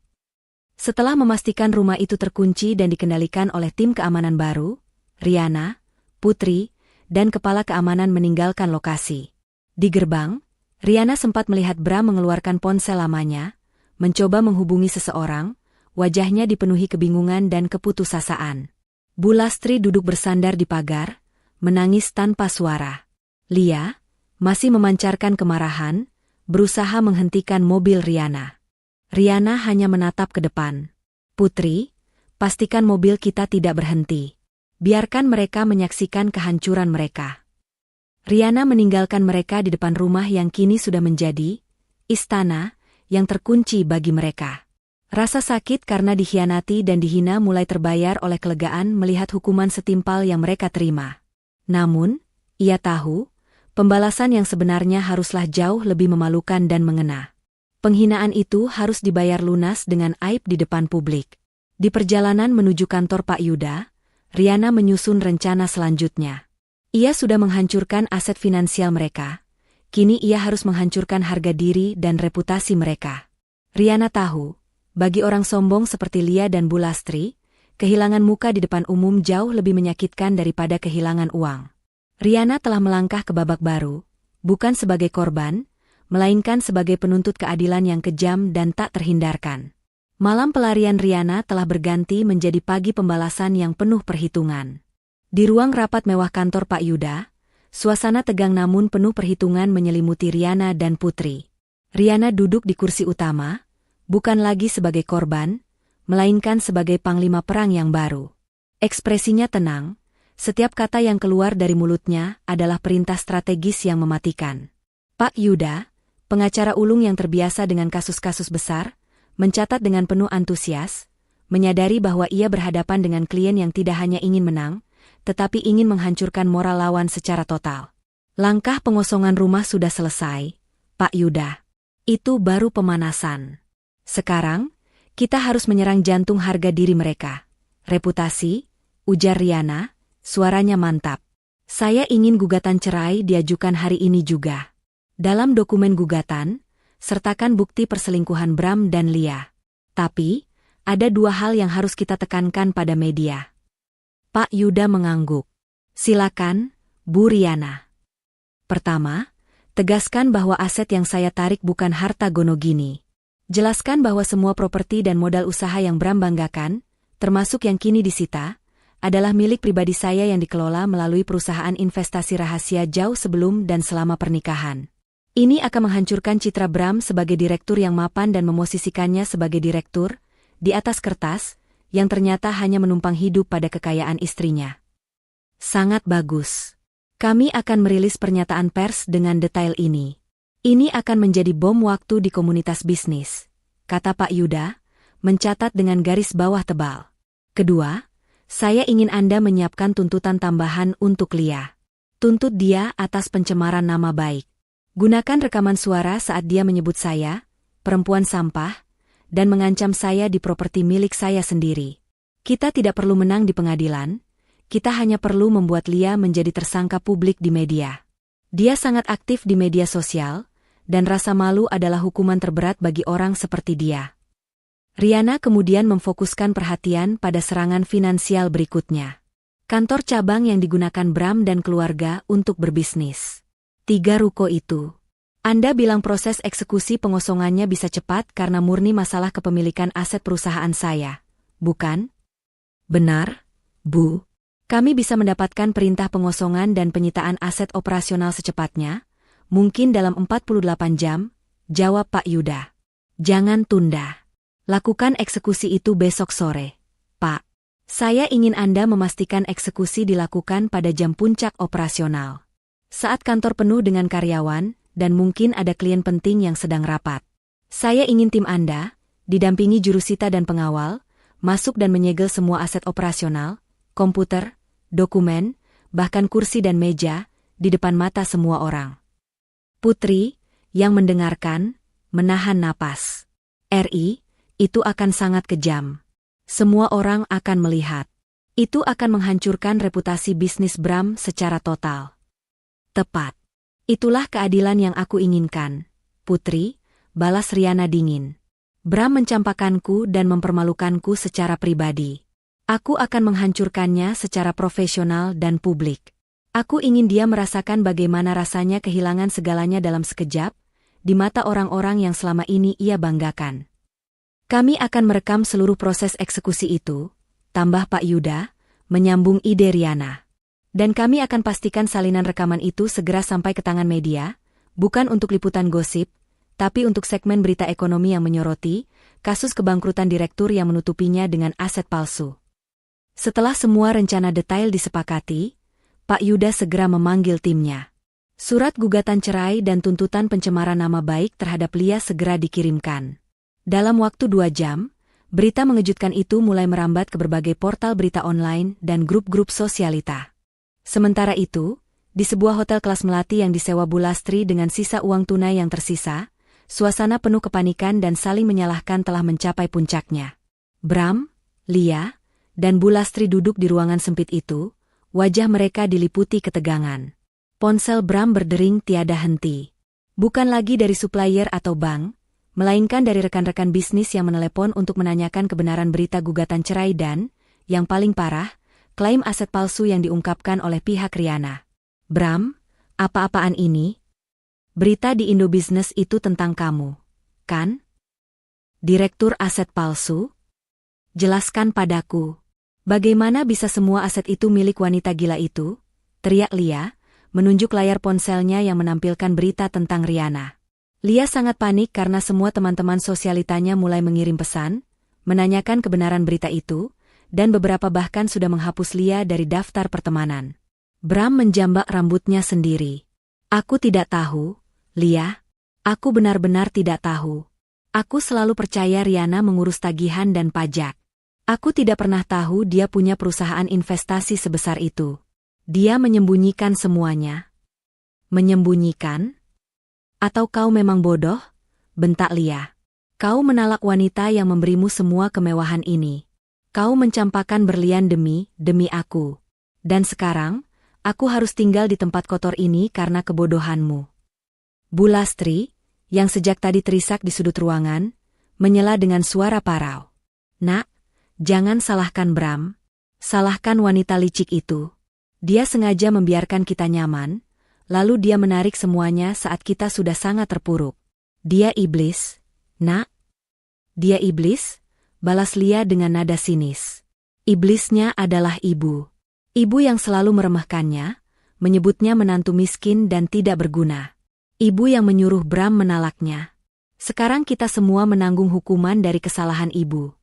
Setelah memastikan rumah itu terkunci dan dikendalikan oleh tim keamanan baru, Riana, Putri, dan kepala keamanan meninggalkan lokasi. Di gerbang, Riana sempat melihat Bram mengeluarkan ponsel lamanya, mencoba menghubungi seseorang, wajahnya dipenuhi kebingungan dan keputusasaan. Bulastri duduk bersandar di pagar, menangis tanpa suara. Lia, masih memancarkan kemarahan, berusaha menghentikan mobil Riana. Riana hanya menatap ke depan. Putri, pastikan mobil kita tidak berhenti. Biarkan mereka menyaksikan kehancuran mereka. Riana meninggalkan mereka di depan rumah yang kini sudah menjadi istana yang terkunci bagi mereka. Rasa sakit karena dikhianati dan dihina mulai terbayar oleh kelegaan melihat hukuman setimpal yang mereka terima. Namun, ia tahu, pembalasan yang sebenarnya haruslah jauh lebih memalukan dan mengena. Penghinaan itu harus dibayar lunas dengan aib di depan publik. Di perjalanan menuju kantor Pak Yuda, Riana menyusun rencana selanjutnya. Ia sudah menghancurkan aset finansial mereka. Kini ia harus menghancurkan harga diri dan reputasi mereka. Riana tahu, bagi orang sombong seperti Lia dan Bulastri, kehilangan muka di depan umum jauh lebih menyakitkan daripada kehilangan uang. Riana telah melangkah ke babak baru, bukan sebagai korban, melainkan sebagai penuntut keadilan yang kejam dan tak terhindarkan. Malam pelarian Riana telah berganti menjadi pagi pembalasan yang penuh perhitungan. Di ruang rapat mewah kantor Pak Yuda, suasana tegang namun penuh perhitungan menyelimuti Riana dan Putri. Riana duduk di kursi utama, bukan lagi sebagai korban, melainkan sebagai panglima perang yang baru. Ekspresinya tenang, setiap kata yang keluar dari mulutnya adalah perintah strategis yang mematikan. Pak Yuda, pengacara ulung yang terbiasa dengan kasus-kasus besar, mencatat dengan penuh antusias, menyadari bahwa ia berhadapan dengan klien yang tidak hanya ingin menang, tetapi ingin menghancurkan moral lawan secara total. Langkah pengosongan rumah sudah selesai, Pak Yuda. Itu baru pemanasan. Sekarang, kita harus menyerang jantung harga diri mereka. Reputasi, ujar Riana, suaranya mantap. Saya ingin gugatan cerai diajukan hari ini juga. Dalam dokumen gugatan, sertakan bukti perselingkuhan Bram dan Lia. Tapi, ada dua hal yang harus kita tekankan pada media. Pak Yuda mengangguk. Silakan, Bu Riana. Pertama, tegaskan bahwa aset yang saya tarik bukan harta Gonogini. Jelaskan bahwa semua properti dan modal usaha yang Bram banggakan, termasuk yang kini disita, adalah milik pribadi saya yang dikelola melalui perusahaan investasi rahasia jauh sebelum dan selama pernikahan. Ini akan menghancurkan citra Bram sebagai direktur yang mapan dan memosisikannya sebagai direktur, di atas kertas, yang ternyata hanya menumpang hidup pada kekayaan istrinya. Sangat bagus. Kami akan merilis pernyataan pers dengan detail ini. Ini akan menjadi bom waktu di komunitas bisnis, kata Pak Yuda, mencatat dengan garis bawah tebal. Kedua, saya ingin Anda menyiapkan tuntutan tambahan untuk Lia. Tuntut dia atas pencemaran nama baik. Gunakan rekaman suara saat dia menyebut saya, perempuan sampah, dan mengancam saya di properti milik saya sendiri. Kita tidak perlu menang di pengadilan, kita hanya perlu membuat Lia menjadi tersangka publik di media. Dia sangat aktif di media sosial, dan rasa malu adalah hukuman terberat bagi orang seperti dia. Riana kemudian memfokuskan perhatian pada serangan finansial berikutnya. Kantor cabang yang digunakan Bram dan keluarga untuk berbisnis. 3 ruko itu. Anda bilang proses eksekusi pengosongannya bisa cepat karena murni masalah kepemilikan aset perusahaan saya, bukan? Benar, Bu. Kami bisa mendapatkan perintah pengosongan dan penyitaan aset operasional secepatnya, mungkin dalam 48 jam, jawab Pak Yuda. Jangan tunda. Lakukan eksekusi itu besok sore, Pak. Saya ingin Anda memastikan eksekusi dilakukan pada jam puncak operasional. Saat kantor penuh dengan karyawan, dan mungkin ada klien penting yang sedang rapat. Saya ingin tim Anda, didampingi jurusita dan pengawal, masuk dan menyegel semua aset operasional, komputer, dokumen, bahkan kursi dan meja, di depan mata semua orang. Putri, yang mendengarkan, menahan napas. Itu akan sangat kejam. Semua orang akan melihat. Itu akan menghancurkan reputasi bisnis Bram secara total. Tepat. Itulah keadilan yang aku inginkan, Putri, balas Riana dingin. Bram mencampakanku dan mempermalukanku secara pribadi. Aku akan menghancurkannya secara profesional dan publik. Aku ingin dia merasakan bagaimana rasanya kehilangan segalanya dalam sekejap, di mata orang-orang yang selama ini ia banggakan. Kami akan merekam seluruh proses eksekusi itu, tambah Pak Yuda, menyambung ide Riana. Dan kami akan pastikan salinan rekaman itu segera sampai ke tangan media, bukan untuk liputan gosip, tapi untuk segmen berita ekonomi yang menyoroti, kasus kebangkrutan direktur yang menutupinya dengan aset palsu. Setelah semua rencana detail disepakati, Pak Yuda segera memanggil timnya. Surat gugatan cerai dan tuntutan pencemaran nama baik terhadap Lia segera dikirimkan. Dalam waktu 2 jam, berita mengejutkan itu mulai merambat ke berbagai portal berita online dan grup-grup sosialita. Sementara itu, di sebuah hotel kelas melati yang disewa Bu Lastri dengan sisa uang tunai yang tersisa, suasana penuh kepanikan dan saling menyalahkan telah mencapai puncaknya. Bram, Lia, dan Bu Lastri duduk di ruangan sempit itu, wajah mereka diliputi ketegangan. Ponsel Bram berdering tiada henti. Bukan lagi dari supplier atau bank, melainkan dari rekan-rekan bisnis yang menelepon untuk menanyakan kebenaran berita gugatan cerai dan, yang paling parah, klaim aset palsu yang diungkapkan oleh pihak Riana. Bram, apa-apaan ini? Berita di Indobisnes itu tentang kamu, kan? Direktur aset palsu? Jelaskan padaku. Bagaimana bisa semua aset itu milik wanita gila itu? Teriak Lia, menunjuk layar ponselnya yang menampilkan berita tentang Riana. Lia sangat panik karena semua teman-teman sosialitanya mulai mengirim pesan, menanyakan kebenaran berita itu, dan beberapa bahkan sudah menghapus Lia dari daftar pertemanan. Bram menjambak rambutnya sendiri. Aku tidak tahu, Lia. Aku benar-benar tidak tahu. Aku selalu percaya Riana mengurus tagihan dan pajak. Aku tidak pernah tahu dia punya perusahaan investasi sebesar itu. Dia menyembunyikan semuanya. Menyembunyikan? Atau kau memang bodoh? Bentak Lia. Kau menalak wanita yang memberimu semua kemewahan ini. Kau mencampakkan berlian demi aku. Dan sekarang, aku harus tinggal di tempat kotor ini karena kebodohanmu. Bu Lastri, yang sejak tadi terisak di sudut ruangan, menyela dengan suara parau. Nak, jangan salahkan Bram. Salahkan wanita licik itu. Dia sengaja membiarkan kita nyaman, lalu dia menarik semuanya saat kita sudah sangat terpuruk. Dia iblis, Nak. Dia iblis, balas Lia dengan nada sinis. Iblisnya adalah ibu. Ibu yang selalu meremehkannya, menyebutnya menantu miskin dan tidak berguna. Ibu yang menyuruh Bram menalaknya. Sekarang kita semua menanggung hukuman dari kesalahan ibu.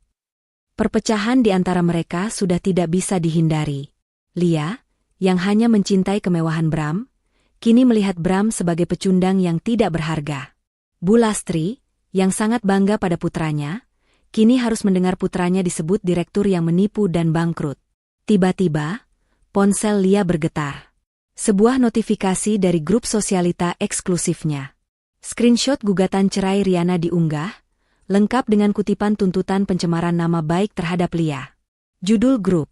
Perpecahan di antara mereka sudah tidak bisa dihindari. Lia, yang hanya mencintai kemewahan Bram, kini melihat Bram sebagai pecundang yang tidak berharga. Bu Lastri, yang sangat bangga pada putranya, kini harus mendengar putranya disebut direktur yang menipu dan bangkrut. Tiba-tiba, ponsel Lia bergetar. Sebuah notifikasi dari grup sosialita eksklusifnya. Screenshot gugatan cerai Riana diunggah, lengkap dengan kutipan tuntutan pencemaran nama baik terhadap Lia. Judul grup,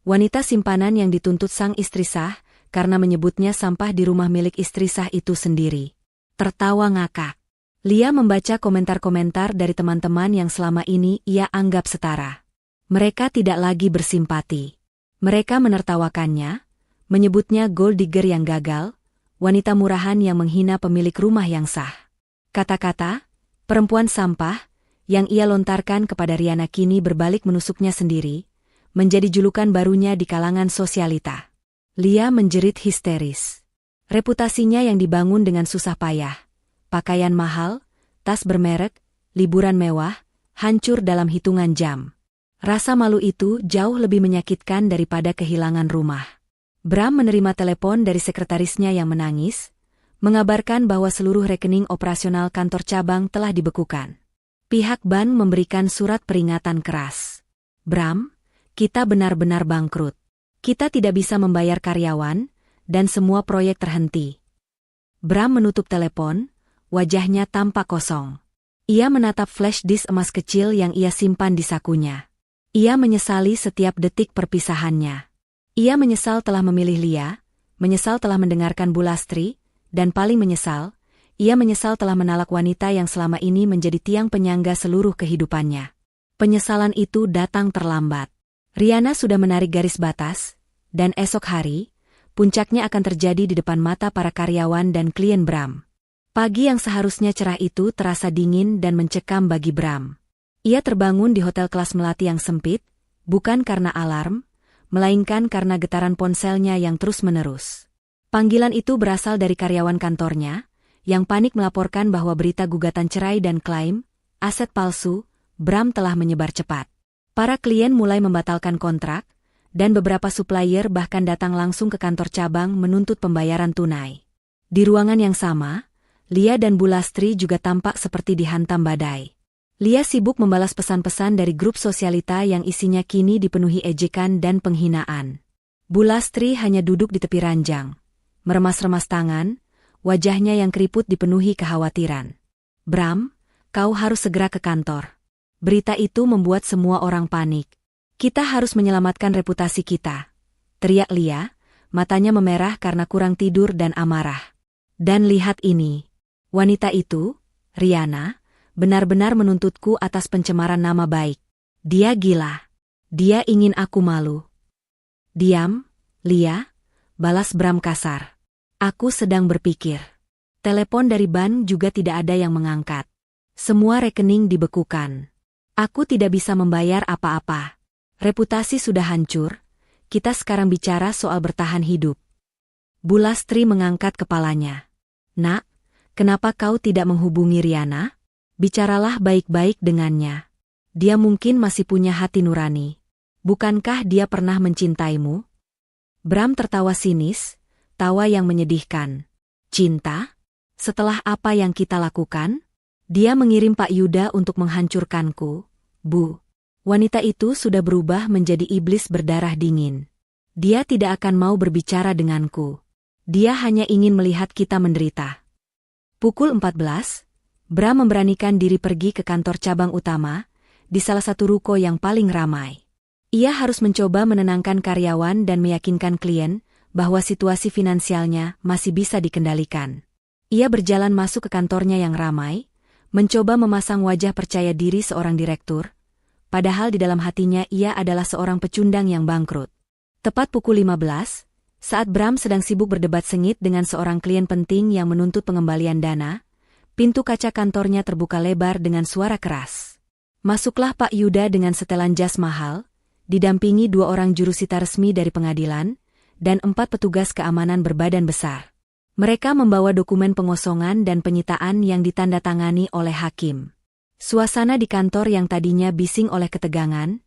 wanita simpanan yang dituntut sang istri sah karena menyebutnya sampah di rumah milik istri sah itu sendiri. Tertawa ngakak. Lia membaca komentar-komentar dari teman-teman yang selama ini ia anggap setara. Mereka tidak lagi bersimpati. Mereka menertawakannya, menyebutnya gold digger yang gagal, wanita murahan yang menghina pemilik rumah yang sah. Kata-kata, perempuan sampah, yang ia lontarkan kepada Riana kini berbalik menusuknya sendiri, menjadi julukan barunya di kalangan sosialita. Lia menjerit histeris. Reputasinya yang dibangun dengan susah payah, pakaian mahal, tas bermerek, liburan mewah, hancur dalam hitungan jam. Rasa malu itu jauh lebih menyakitkan daripada kehilangan rumah. Bram menerima telepon dari sekretarisnya yang menangis, mengabarkan bahwa seluruh rekening operasional kantor cabang telah dibekukan. Pihak bank memberikan surat peringatan keras. Bram, kita benar-benar bangkrut. Kita tidak bisa membayar karyawan, dan semua proyek terhenti. Bram menutup telepon, wajahnya tampak kosong. Ia menatap flash disk emas kecil yang ia simpan di sakunya. Ia menyesali setiap detik perpisahannya. Ia menyesal telah memilih Lia, menyesal telah mendengarkan Bu Lastri, dan paling menyesal, ia menyesal telah menalak wanita yang selama ini menjadi tiang penyangga seluruh kehidupannya. Penyesalan itu datang terlambat. Riana sudah menarik garis batas, dan esok hari, puncaknya akan terjadi di depan mata para karyawan dan klien Bram. Pagi yang seharusnya cerah itu terasa dingin dan mencekam bagi Bram. Ia terbangun di hotel kelas melati yang sempit, bukan karena alarm, melainkan karena getaran ponselnya yang terus-menerus. Panggilan itu berasal dari karyawan kantornya, yang panik melaporkan bahwa berita gugatan cerai dan klaim, aset palsu, Bram telah menyebar cepat. Para klien mulai membatalkan kontrak, dan beberapa supplier bahkan datang langsung ke kantor cabang menuntut pembayaran tunai. Di ruangan yang sama, Lia dan Bu Lastri juga tampak seperti dihantam badai. Lia sibuk membalas pesan-pesan dari grup sosialita yang isinya kini dipenuhi ejekan dan penghinaan. Bu Lastri hanya duduk di tepi ranjang, meremas-remas tangan, wajahnya yang keriput dipenuhi kekhawatiran. Bram, kau harus segera ke kantor. Berita itu membuat semua orang panik. Kita harus menyelamatkan reputasi kita, teriak Lia, matanya memerah karena kurang tidur dan amarah. Dan lihat ini. Wanita itu, Riana, benar-benar menuntutku atas pencemaran nama baik. Dia gila. Dia ingin aku malu. Diam, Lia, balas Bram kasar. Aku sedang berpikir. Telepon dari bank juga tidak ada yang mengangkat. Semua rekening dibekukan. Aku tidak bisa membayar apa-apa. Reputasi sudah hancur. Kita sekarang bicara soal bertahan hidup. Bu Lastri mengangkat kepalanya. Nak, kenapa kau tidak menghubungi Riana? Bicaralah baik-baik dengannya. Dia mungkin masih punya hati nurani. Bukankah dia pernah mencintaimu? Bram tertawa sinis, tawa yang menyedihkan. Cinta? Setelah apa yang kita lakukan? Dia mengirim Pak Yuda untuk menghancurkanku, Bu. Wanita itu sudah berubah menjadi iblis berdarah dingin. Dia tidak akan mau berbicara denganku. Dia hanya ingin melihat kita menderita. Pukul 14, Bram memberanikan diri pergi ke kantor cabang utama, di salah satu ruko yang paling ramai. Ia harus mencoba menenangkan karyawan dan meyakinkan klien bahwa situasi finansialnya masih bisa dikendalikan. Ia berjalan masuk ke kantornya yang ramai, mencoba memasang wajah percaya diri seorang direktur, padahal di dalam hatinya ia adalah seorang pecundang yang bangkrut. Tepat pukul 15, saat Bram sedang sibuk berdebat sengit dengan seorang klien penting yang menuntut pengembalian dana, pintu kaca kantornya terbuka lebar dengan suara keras. Masuklah Pak Yuda dengan setelan jas mahal, didampingi 2 orang jurusita resmi dari pengadilan, dan 4 petugas keamanan berbadan besar. Mereka membawa dokumen pengosongan dan penyitaan yang ditandatangani oleh hakim. Suasana di kantor yang tadinya bising oleh ketegangan,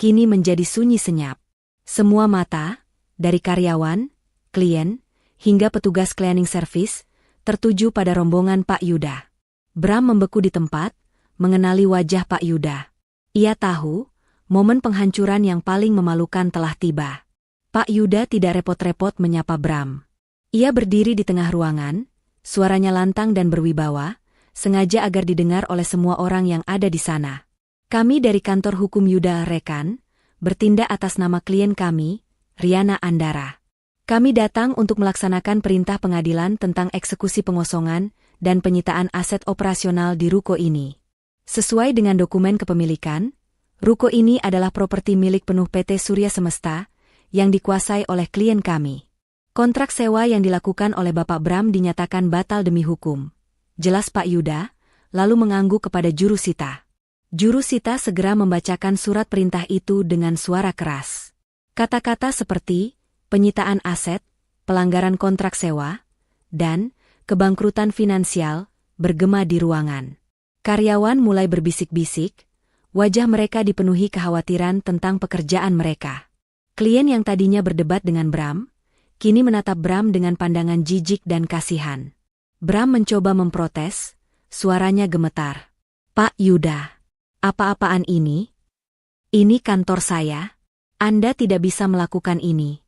kini menjadi sunyi senyap. Semua mata, dari karyawan, klien, hingga petugas cleaning service, tertuju pada rombongan Pak Yuda. Bram membeku di tempat, mengenali wajah Pak Yuda. Ia tahu, momen penghancuran yang paling memalukan telah tiba. Pak Yuda tidak repot-repot menyapa Bram. Ia berdiri di tengah ruangan, suaranya lantang dan berwibawa, sengaja agar didengar oleh semua orang yang ada di sana. Kami dari kantor hukum Yuda Rekan, bertindak atas nama klien kami, Riana Andara. Kami datang untuk melaksanakan perintah pengadilan tentang eksekusi pengosongan dan penyitaan aset operasional di ruko ini. Sesuai dengan dokumen kepemilikan, ruko ini adalah properti milik penuh PT Surya Semesta, yang dikuasai oleh klien kami. Kontrak sewa yang dilakukan oleh Bapak Bram dinyatakan batal demi hukum. Jelas Pak Yuda, lalu mengangguk kepada jurusita. Jurusita segera membacakan surat perintah itu dengan suara keras. Kata-kata seperti penyitaan aset, pelanggaran kontrak sewa, dan kebangkrutan finansial bergema di ruangan. Karyawan mulai berbisik-bisik, wajah mereka dipenuhi kekhawatiran tentang pekerjaan mereka. Klien yang tadinya berdebat dengan Bram, kini menatap Bram dengan pandangan jijik dan kasihan. Bram mencoba memprotes, suaranya gemetar. Pak Yuda, apa-apaan ini? Ini kantor saya. Anda tidak bisa melakukan ini.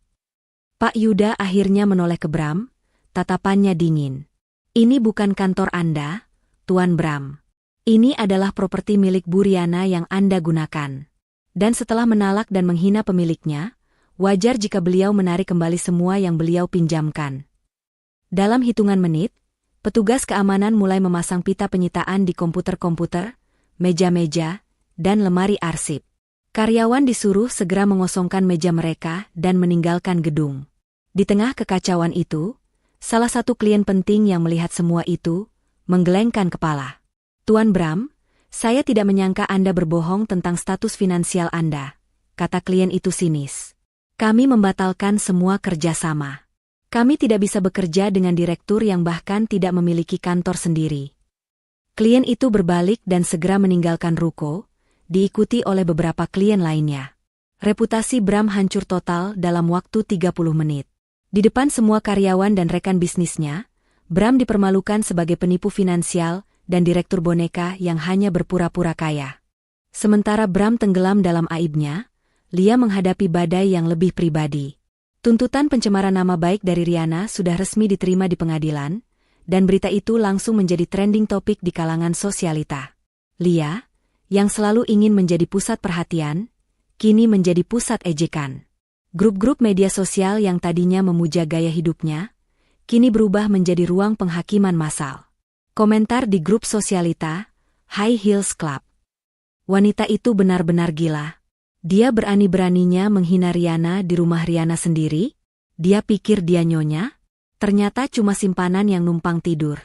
Pak Yuda akhirnya menoleh ke Bram, tatapannya dingin. Ini bukan kantor Anda, Tuan Bram. Ini adalah properti milik Bu Riana yang Anda gunakan. Dan setelah menalak dan menghina pemiliknya, wajar jika beliau menarik kembali semua yang beliau pinjamkan. Dalam hitungan menit, petugas keamanan mulai memasang pita penyitaan di komputer-komputer, meja-meja, dan lemari arsip. Karyawan disuruh segera mengosongkan meja mereka dan meninggalkan gedung. Di tengah kekacauan itu, salah satu klien penting yang melihat semua itu, menggelengkan kepala. Tuan Bram, saya tidak menyangka Anda berbohong tentang status finansial Anda, kata klien itu sinis. Kami membatalkan semua kerjasama. Kami tidak bisa bekerja dengan direktur yang bahkan tidak memiliki kantor sendiri. Klien itu berbalik dan segera meninggalkan ruko, diikuti oleh beberapa klien lainnya. Reputasi Bram hancur total dalam waktu 30 menit. Di depan semua karyawan dan rekan bisnisnya, Bram dipermalukan sebagai penipu finansial dan direktur boneka yang hanya berpura-pura kaya. Sementara Bram tenggelam dalam aibnya, Lia menghadapi badai yang lebih pribadi. Tuntutan pencemaran nama baik dari Riana sudah resmi diterima di pengadilan, dan berita itu langsung menjadi trending topik di kalangan sosialita. Lia, yang selalu ingin menjadi pusat perhatian, kini menjadi pusat ejekan. Grup-grup media sosial yang tadinya memuja gaya hidupnya, kini berubah menjadi ruang penghakiman massal. Komentar di grup sosialita, High Heels Club. Wanita itu benar-benar gila. Dia berani-beraninya menghina Riana di rumah Riana sendiri. Dia pikir dia nyonya. Ternyata cuma simpanan yang numpang tidur.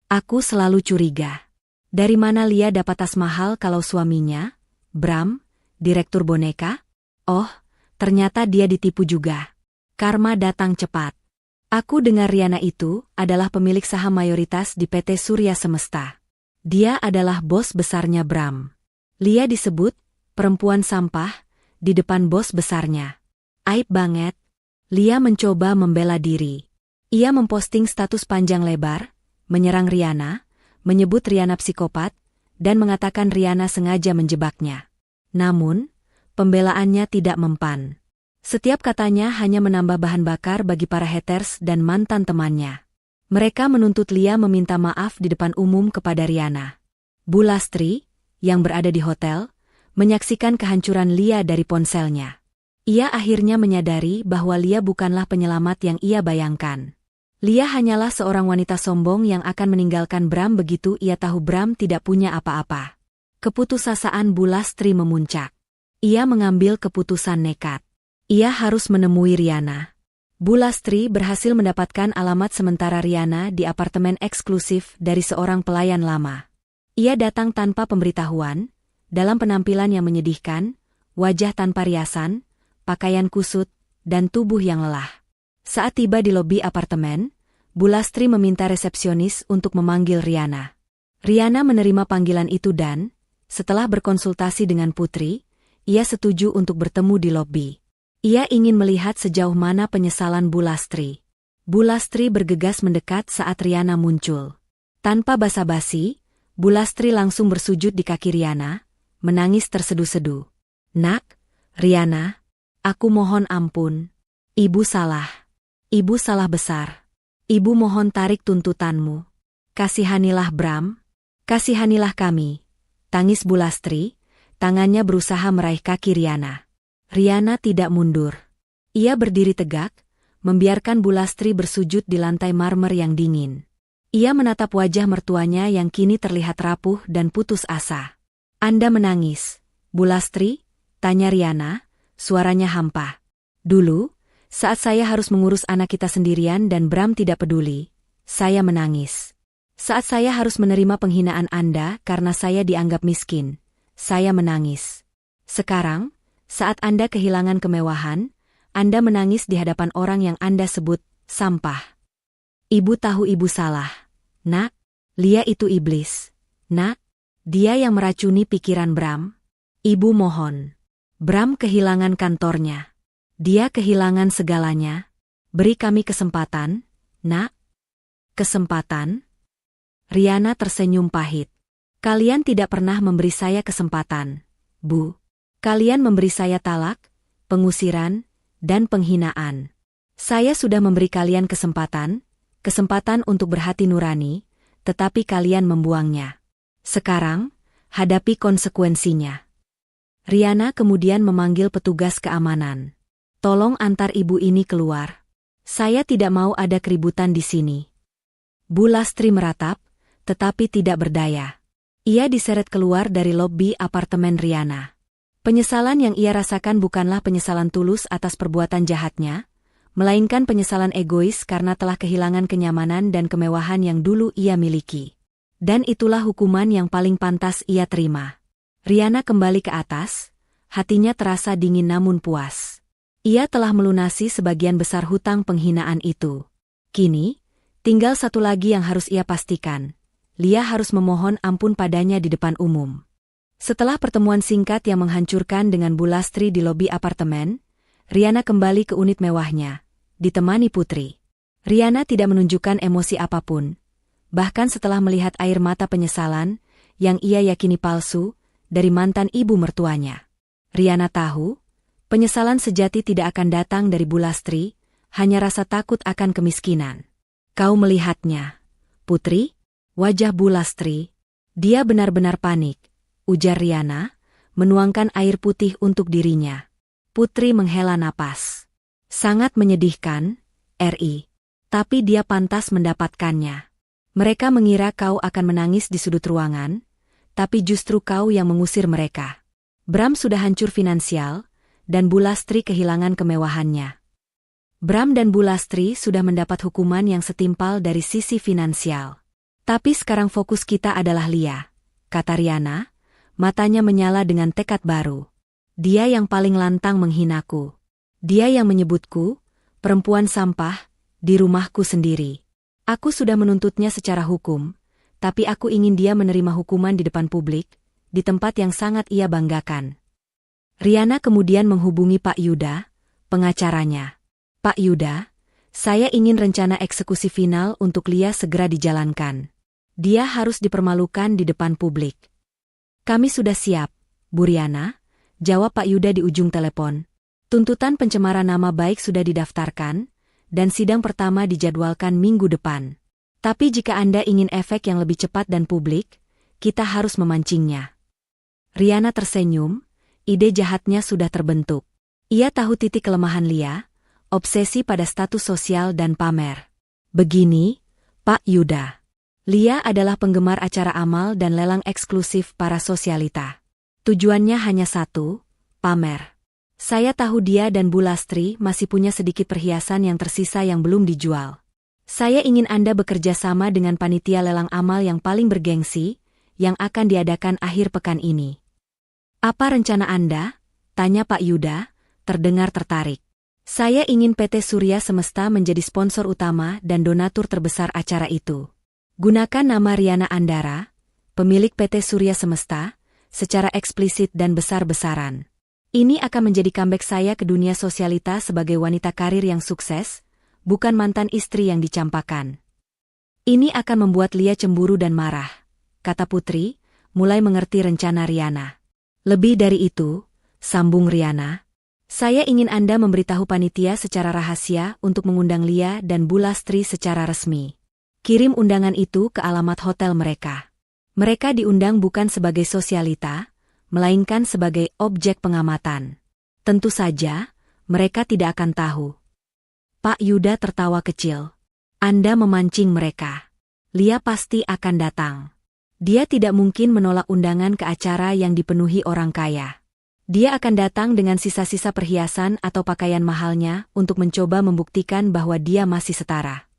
Aku selalu curiga. Dari mana Lia dapat tas mahal kalau suaminya, Bram, direktur boneka? Oh, ternyata dia ditipu juga. Karma datang cepat. Aku dengar Riana itu adalah pemilik saham mayoritas di PT Surya Semesta. Dia adalah bos besarnya Bram. Lia disebut perempuan sampah di depan bos besarnya. Aib banget. Lia mencoba membela diri. Ia memposting status panjang lebar, menyerang Riana, menyebut Riana psikopat, dan mengatakan Riana sengaja menjebaknya. Namun, pembelaannya tidak mempan. Setiap katanya hanya menambah bahan bakar bagi para haters dan mantan temannya. Mereka menuntut Lia meminta maaf di depan umum kepada Riana. Bu Lastri, yang berada di hotel, menyaksikan kehancuran Lia dari ponselnya. Ia akhirnya menyadari bahwa Lia bukanlah penyelamat yang ia bayangkan. Lia hanyalah seorang wanita sombong yang akan meninggalkan Bram begitu ia tahu Bram tidak punya apa-apa. Keputusasaan Bu Lastri memuncak. Ia mengambil keputusan nekat. Ia harus menemui Riana. Bu Lastri berhasil mendapatkan alamat sementara Riana di apartemen eksklusif dari seorang pelayan lama. Ia datang tanpa pemberitahuan, dalam penampilan yang menyedihkan, wajah tanpa riasan, pakaian kusut, dan tubuh yang lelah. Saat tiba di lobi apartemen, Bu Lastri meminta resepsionis untuk memanggil Riana. Riana menerima panggilan itu dan, setelah berkonsultasi dengan Putri, ia setuju untuk bertemu di lobi. Ia ingin melihat sejauh mana penyesalan Bu Lastri. Bu Lastri bergegas mendekat saat Riana muncul. Tanpa basa-basi, Bu Lastri langsung bersujud di kaki Riana, menangis tersedu-sedu. "Nak, Riana, aku mohon ampun. Ibu salah. Ibu salah besar. Ibu mohon tarik tuntutanmu. Kasihanilah Bram. Kasihanilah kami." Tangis Bu Lastri, tangannya berusaha meraih kaki Riana. Riana tidak mundur. Ia berdiri tegak, membiarkan Bu Lastri bersujud di lantai marmer yang dingin. Ia menatap wajah mertuanya yang kini terlihat rapuh dan putus asa. "Anda menangis, Bu Lastri?" tanya Riana, suaranya hampa. "Dulu, saat saya harus mengurus anak kita sendirian dan Bram tidak peduli, saya menangis. Saat saya harus menerima penghinaan Anda karena saya dianggap miskin, saya menangis. Sekarang, saat Anda kehilangan kemewahan, Anda menangis di hadapan orang yang Anda sebut sampah. Ibu tahu ibu salah. Nak, Lia itu iblis. Nak, dia yang meracuni pikiran Bram. Ibu mohon. Bram kehilangan kantornya. Dia kehilangan segalanya. Beri kami kesempatan, Nak." "Kesempatan?" Riana tersenyum pahit. "Kalian tidak pernah memberi saya kesempatan, Bu. Kalian memberi saya talak, pengusiran, dan penghinaan. Saya sudah memberi kalian kesempatan untuk berhati nurani, tetapi kalian membuangnya. Sekarang, hadapi konsekuensinya." Riana kemudian memanggil petugas keamanan. "Tolong antar ibu ini keluar. Saya tidak mau ada keributan di sini." Bu Lastri meratap, tetapi tidak berdaya. Ia diseret keluar dari lobi apartemen Riana. Penyesalan yang ia rasakan bukanlah penyesalan tulus atas perbuatan jahatnya, melainkan penyesalan egois karena telah kehilangan kenyamanan dan kemewahan yang dulu ia miliki. Dan itulah hukuman yang paling pantas ia terima. Riana kembali ke atas, hatinya terasa dingin namun puas. Ia telah melunasi sebagian besar hutang penghinaan itu. Kini, tinggal satu lagi yang harus ia pastikan. Lia harus memohon ampun padanya di depan umum. Setelah pertemuan singkat yang menghancurkan dengan Bu Lastri di lobi apartemen, Riana kembali ke unit mewahnya, ditemani Putri. Riana tidak menunjukkan emosi apapun. Bahkan setelah melihat air mata penyesalan, yang ia yakini palsu, dari mantan ibu mertuanya. Riana tahu, penyesalan sejati tidak akan datang dari Bu Lastri, hanya rasa takut akan kemiskinan. "Kau melihatnya, Putri?" Wajah Bu Lastri. "Dia benar-benar panik," ujar Riana, menuangkan air putih untuk dirinya. Putri menghela napas. "Sangat menyedihkan, Ri. Tapi dia pantas mendapatkannya. Mereka mengira kau akan menangis di sudut ruangan, tapi justru kau yang mengusir mereka. Bram sudah hancur finansial, dan Bu Lastri kehilangan kemewahannya. Bram dan Bu Lastri sudah mendapat hukuman yang setimpal dari sisi finansial. Tapi sekarang fokus kita adalah Lia," kata Riana, matanya menyala dengan tekad baru. "Dia yang paling lantang menghinaku. Dia yang menyebutku, perempuan sampah, di rumahku sendiri. Aku sudah menuntutnya secara hukum, tapi aku ingin dia menerima hukuman di depan publik, di tempat yang sangat ia banggakan." Riana kemudian menghubungi Pak Yuda, pengacaranya. "Pak Yuda, saya ingin rencana eksekusi final untuk Lia segera dijalankan. Dia harus dipermalukan di depan publik." "Kami sudah siap, Bu Riana," jawab Pak Yuda di ujung telepon. "Tuntutan pencemaran nama baik sudah didaftarkan, dan sidang pertama dijadwalkan minggu depan. Tapi jika Anda ingin efek yang lebih cepat dan publik, kita harus memancingnya." Riana tersenyum, ide jahatnya sudah terbentuk. Ia tahu titik kelemahan Lia, obsesi pada status sosial dan pamer. "Begini, Pak Yuda. Lia adalah penggemar acara amal dan lelang eksklusif para sosialita. Tujuannya hanya satu, pamer. Saya tahu dia dan Bu Lastri masih punya sedikit perhiasan yang tersisa yang belum dijual. Saya ingin Anda bekerja sama dengan panitia lelang amal yang paling bergengsi, yang akan diadakan akhir pekan ini. Apa rencana Anda?" Tanya Pak Yuda, terdengar tertarik. Saya ingin PT Surya Semesta menjadi sponsor utama dan donatur terbesar acara itu. Gunakan nama Riana Andara, pemilik PT Surya Semesta, secara eksplisit dan besar-besaran. Ini akan menjadi comeback saya ke dunia sosialita sebagai wanita karir yang sukses, bukan mantan istri yang dicampakan. Ini akan membuat Lia cemburu dan marah, kata Putri, mulai mengerti rencana Riana. Lebih dari itu, sambung Riana, saya ingin Anda memberitahu panitia secara rahasia untuk mengundang Lia dan Bu Lastri secara resmi. Kirim undangan itu ke alamat hotel mereka. Mereka diundang bukan sebagai sosialita, melainkan sebagai objek pengamatan. Tentu saja, mereka tidak akan tahu. Pak Yuda tertawa kecil. Anda memancing mereka. Lia pasti akan datang. Dia tidak mungkin menolak undangan ke acara yang dipenuhi orang kaya. Dia akan datang dengan sisa-sisa perhiasan atau pakaian mahalnya untuk mencoba membuktikan bahwa dia masih setara.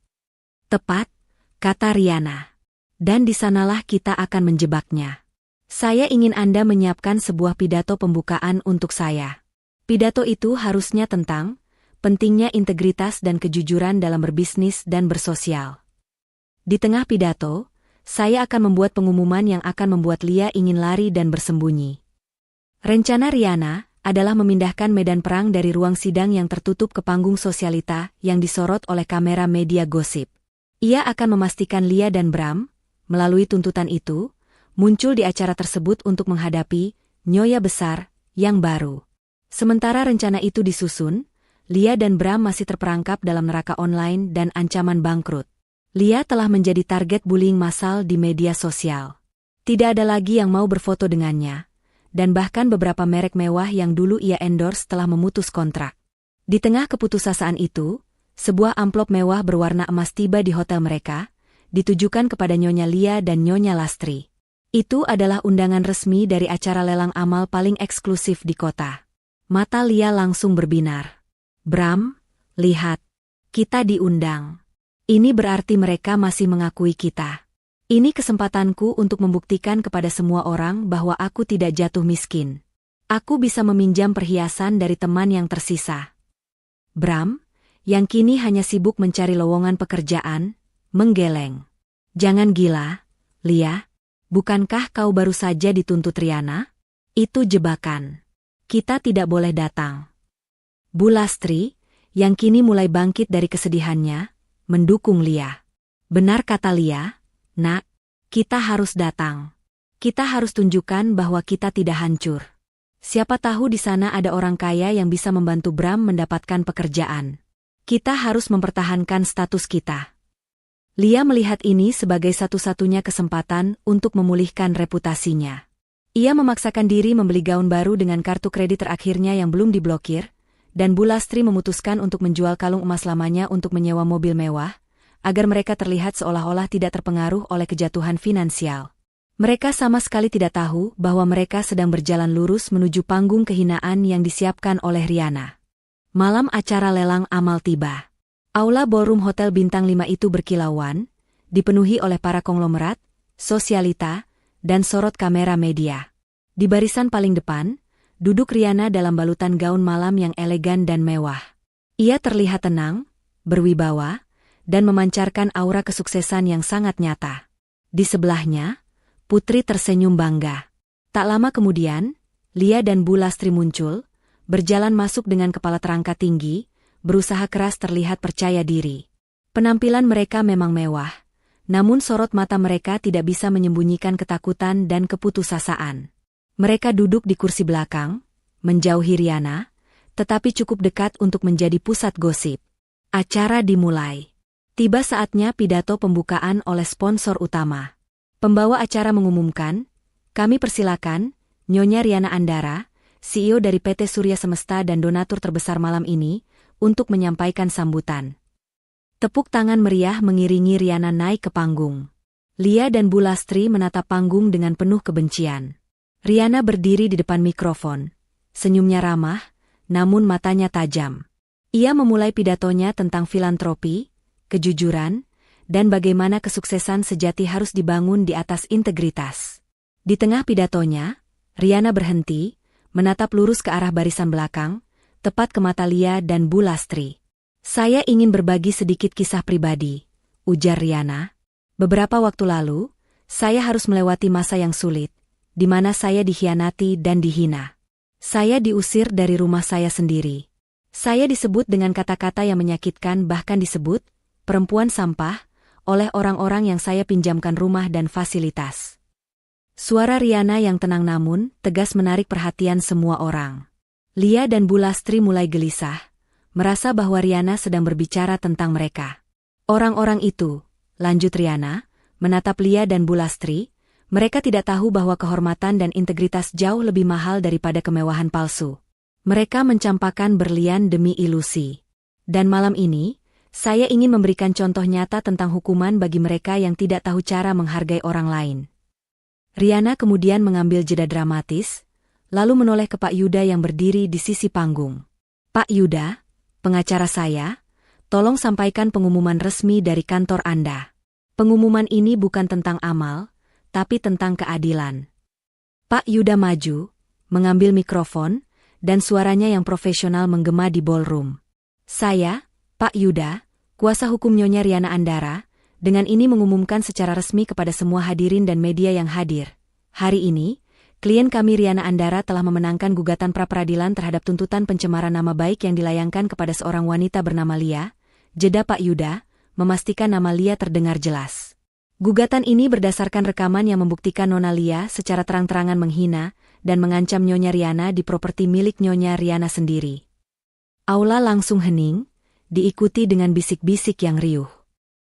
Tepat, kata Riana. Dan di sanalah kita akan menjebaknya. Saya ingin Anda menyiapkan sebuah pidato pembukaan untuk saya. Pidato itu harusnya tentang pentingnya integritas dan kejujuran dalam berbisnis dan bersosial. Di tengah pidato, saya akan membuat pengumuman yang akan membuat Lia ingin lari dan bersembunyi. Rencana Riana adalah memindahkan medan perang dari ruang sidang yang tertutup ke panggung sosialita yang disorot oleh kamera media gosip. Ia akan memastikan Lia dan Bram, melalui tuntutan itu, muncul di acara tersebut untuk menghadapi nyonya besar yang baru. Sementara rencana itu disusun, Lia dan Bram masih terperangkap dalam neraka online dan ancaman bangkrut. Lia telah menjadi target bullying massal di media sosial. Tidak ada lagi yang mau berfoto dengannya, dan bahkan beberapa merek mewah yang dulu ia endorse telah memutus kontrak. Di tengah keputusasaan itu, sebuah amplop mewah berwarna emas tiba di hotel mereka, ditujukan kepada Nyonya Lia dan Nyonya Lastri. Itu adalah undangan resmi dari acara lelang amal paling eksklusif di kota. Mata Lia langsung berbinar. Bram, lihat. Kita diundang. Ini berarti mereka masih mengakui kita. Ini kesempatanku untuk membuktikan kepada semua orang bahwa aku tidak jatuh miskin. Aku bisa meminjam perhiasan dari teman yang tersisa. Bram, yang kini hanya sibuk mencari lowongan pekerjaan, menggeleng. Jangan gila, Lia. Bukankah kau baru saja dituntut Riana? Itu jebakan. Kita tidak boleh datang. Bu Lastri, yang kini mulai bangkit dari kesedihannya, mendukung Lia. Benar kata Lia, Nak, kita harus datang. Kita harus tunjukkan bahwa kita tidak hancur. Siapa tahu di sana ada orang kaya yang bisa membantu Bram mendapatkan pekerjaan. Kita harus mempertahankan status kita. Lia melihat ini sebagai satu-satunya kesempatan untuk memulihkan reputasinya. Ia memaksakan diri membeli gaun baru dengan kartu kredit terakhirnya yang belum diblokir, dan Bu Lastri memutuskan untuk menjual kalung emas lamanya untuk menyewa mobil mewah, agar mereka terlihat seolah-olah tidak terpengaruh oleh kejatuhan finansial. Mereka sama sekali tidak tahu bahwa mereka sedang berjalan lurus menuju panggung kehinaan yang disiapkan oleh Riana. Malam acara lelang amal tiba. Aula ballroom Hotel Bintang 5 itu berkilauan, dipenuhi oleh para konglomerat, sosialita, dan sorot kamera media. Di barisan paling depan, duduk Riana dalam balutan gaun malam yang elegan dan mewah. Ia terlihat tenang, berwibawa, dan memancarkan aura kesuksesan yang sangat nyata. Di sebelahnya, Putri tersenyum bangga. Tak lama kemudian, Lia dan Bu Lastri muncul, berjalan masuk dengan kepala terangkat tinggi, berusaha keras terlihat percaya diri. Penampilan mereka memang mewah, namun sorot mata mereka tidak bisa menyembunyikan ketakutan dan keputusasaan. Mereka duduk di kursi belakang, menjauhi Riana, tetapi cukup dekat untuk menjadi pusat gosip. Acara dimulai. Tiba saatnya pidato pembukaan oleh sponsor utama. Pembawa acara mengumumkan, kami persilakan, Nyonya Riana Andara, CEO dari PT Surya Semesta dan donatur terbesar malam ini, untuk menyampaikan sambutan. Tepuk tangan meriah mengiringi Riana naik ke panggung. Lia dan Bu Lastri menatap panggung dengan penuh kebencian. Riana berdiri di depan mikrofon. Senyumnya ramah, namun matanya tajam. Ia memulai pidatonya tentang filantropi, kejujuran, dan bagaimana kesuksesan sejati harus dibangun di atas integritas. Di tengah pidatonya, Riana berhenti, menatap lurus ke arah barisan belakang, tepat ke mata Lia dan Bu Lastri. "Saya ingin berbagi sedikit kisah pribadi," ujar Riana. "Beberapa waktu lalu, saya harus melewati masa yang sulit, di mana saya dikhianati dan dihina. Saya diusir dari rumah saya sendiri. Saya disebut dengan kata-kata yang menyakitkan, bahkan disebut perempuan sampah oleh orang-orang yang saya pinjamkan rumah dan fasilitas." Suara Riana yang tenang namun tegas menarik perhatian semua orang. Lia dan Bu Lastri mulai gelisah, merasa bahwa Riana sedang berbicara tentang mereka. "Orang-orang itu," lanjut Riana, menatap Lia dan Bu Lastri, "mereka tidak tahu bahwa kehormatan dan integritas jauh lebih mahal daripada kemewahan palsu. Mereka mencampakkan berlian demi ilusi. Dan malam ini, saya ingin memberikan contoh nyata tentang hukuman bagi mereka yang tidak tahu cara menghargai orang lain." Riana kemudian mengambil jeda dramatis, lalu menoleh ke Pak Yuda yang berdiri di sisi panggung. "Pak Yuda, pengacara saya, tolong sampaikan pengumuman resmi dari kantor Anda. Pengumuman ini bukan tentang amal, tapi tentang keadilan." Pak Yuda maju, mengambil mikrofon, dan suaranya yang profesional menggema di ballroom. "Saya, Pak Yuda, kuasa hukum Nyonya Riana Andara, dengan ini mengumumkan secara resmi kepada semua hadirin dan media yang hadir. Hari ini, klien kami Riana Andara telah memenangkan gugatan pra-peradilan terhadap tuntutan pencemaran nama baik yang dilayangkan kepada seorang wanita bernama Lia." Jeda Pak Yuda, memastikan nama Lia terdengar jelas. "Gugatan ini berdasarkan rekaman yang membuktikan Nona Lia secara terang-terangan menghina dan mengancam Nyonya Riana di properti milik Nyonya Riana sendiri." Aula langsung hening, diikuti dengan bisik-bisik yang riuh.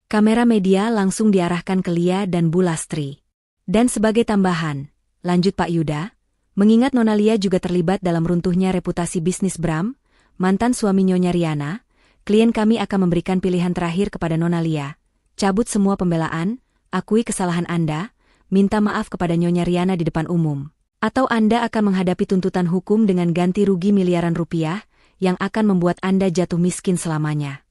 Kamera media langsung diarahkan ke Lia dan Bu Lastri. "Dan sebagai tambahan," lanjut Pak Yuda, "mengingat Nona Lia juga terlibat dalam runtuhnya reputasi bisnis Bram, mantan suami Nyonya Riana, klien kami akan memberikan pilihan terakhir kepada Nona Lia. Cabut semua pembelaan, akui kesalahan Anda, minta maaf kepada Nyonya Riana di depan umum. Atau Anda akan menghadapi tuntutan hukum dengan ganti rugi miliaran rupiah yang akan membuat Anda jatuh miskin selamanya."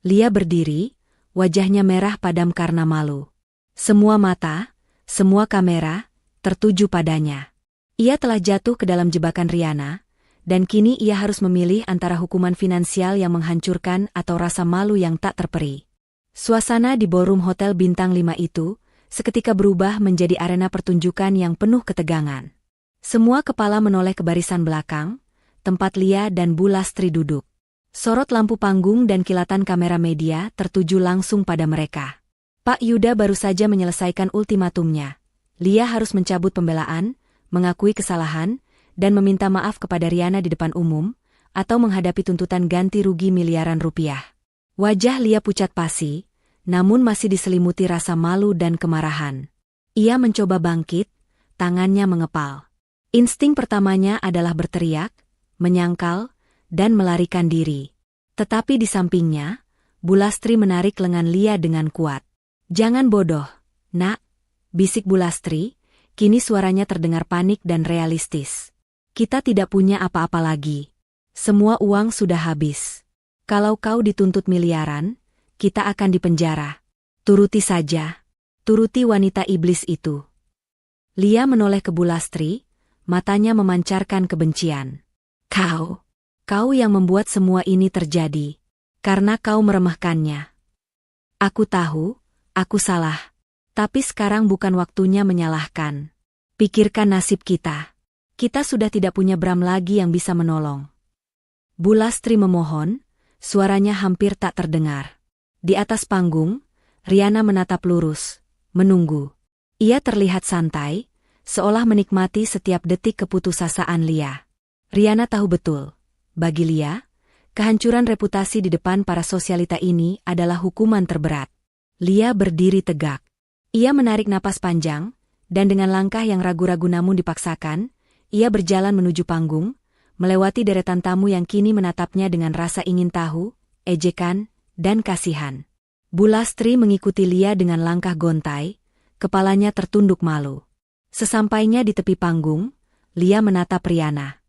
Lia berdiri, wajahnya merah padam karena malu. Semua mata, semua kamera, tertuju padanya. Ia telah jatuh ke dalam jebakan Riana, dan kini ia harus memilih antara hukuman finansial yang menghancurkan atau rasa malu yang tak terperi. Suasana di ballroom hotel bintang 5 itu seketika berubah menjadi arena pertunjukan yang penuh ketegangan. Semua kepala menoleh ke barisan belakang, tempat Lia dan Bu Lastri duduk. Sorot lampu panggung dan kilatan kamera media tertuju langsung pada mereka. Pak Yuda baru saja menyelesaikan ultimatumnya. Lia harus mencabut pembelaan, mengakui kesalahan, dan meminta maaf kepada Riana di depan umum, atau menghadapi tuntutan ganti rugi miliaran rupiah. Wajah Lia pucat pasi, namun masih diselimuti rasa malu dan kemarahan. Ia mencoba bangkit, tangannya mengepal. Insting pertamanya adalah berteriak, menyangkal, dan melarikan diri. Tetapi di sampingnya, Bu Lastri menarik lengan Lia dengan kuat. "Jangan bodoh, Nak," bisik Bu Lastri, kini suaranya terdengar panik dan realistis. "Kita tidak punya apa-apa lagi. Semua uang sudah habis. Kalau kau dituntut miliaran, kita akan dipenjara. Turuti saja. Turuti wanita iblis itu." Lia menoleh ke Bu Lastri, matanya memancarkan kebencian. Kau yang membuat semua ini terjadi. Karena kau meremehkannya. Aku tahu, aku salah. Tapi sekarang bukan waktunya menyalahkan. Pikirkan nasib kita. Kita sudah tidak punya Bram lagi yang bisa menolong." Bu Lastri memohon, suaranya hampir tak terdengar. Di atas panggung, Riana menatap lurus, menunggu. Ia terlihat santai, seolah menikmati setiap detik keputusasaan Lia. Riana tahu betul. Bagi Lia, kehancuran reputasi di depan para sosialita ini adalah hukuman terberat. Lia berdiri tegak. Ia menarik napas panjang, dan dengan langkah yang ragu-ragu namun dipaksakan, ia berjalan menuju panggung, melewati deretan tamu yang kini menatapnya dengan rasa ingin tahu, ejekan, dan kasihan. Bu Lastri mengikuti Lia dengan langkah gontai, kepalanya tertunduk malu. Sesampainya di tepi panggung, Lia menatap Riana.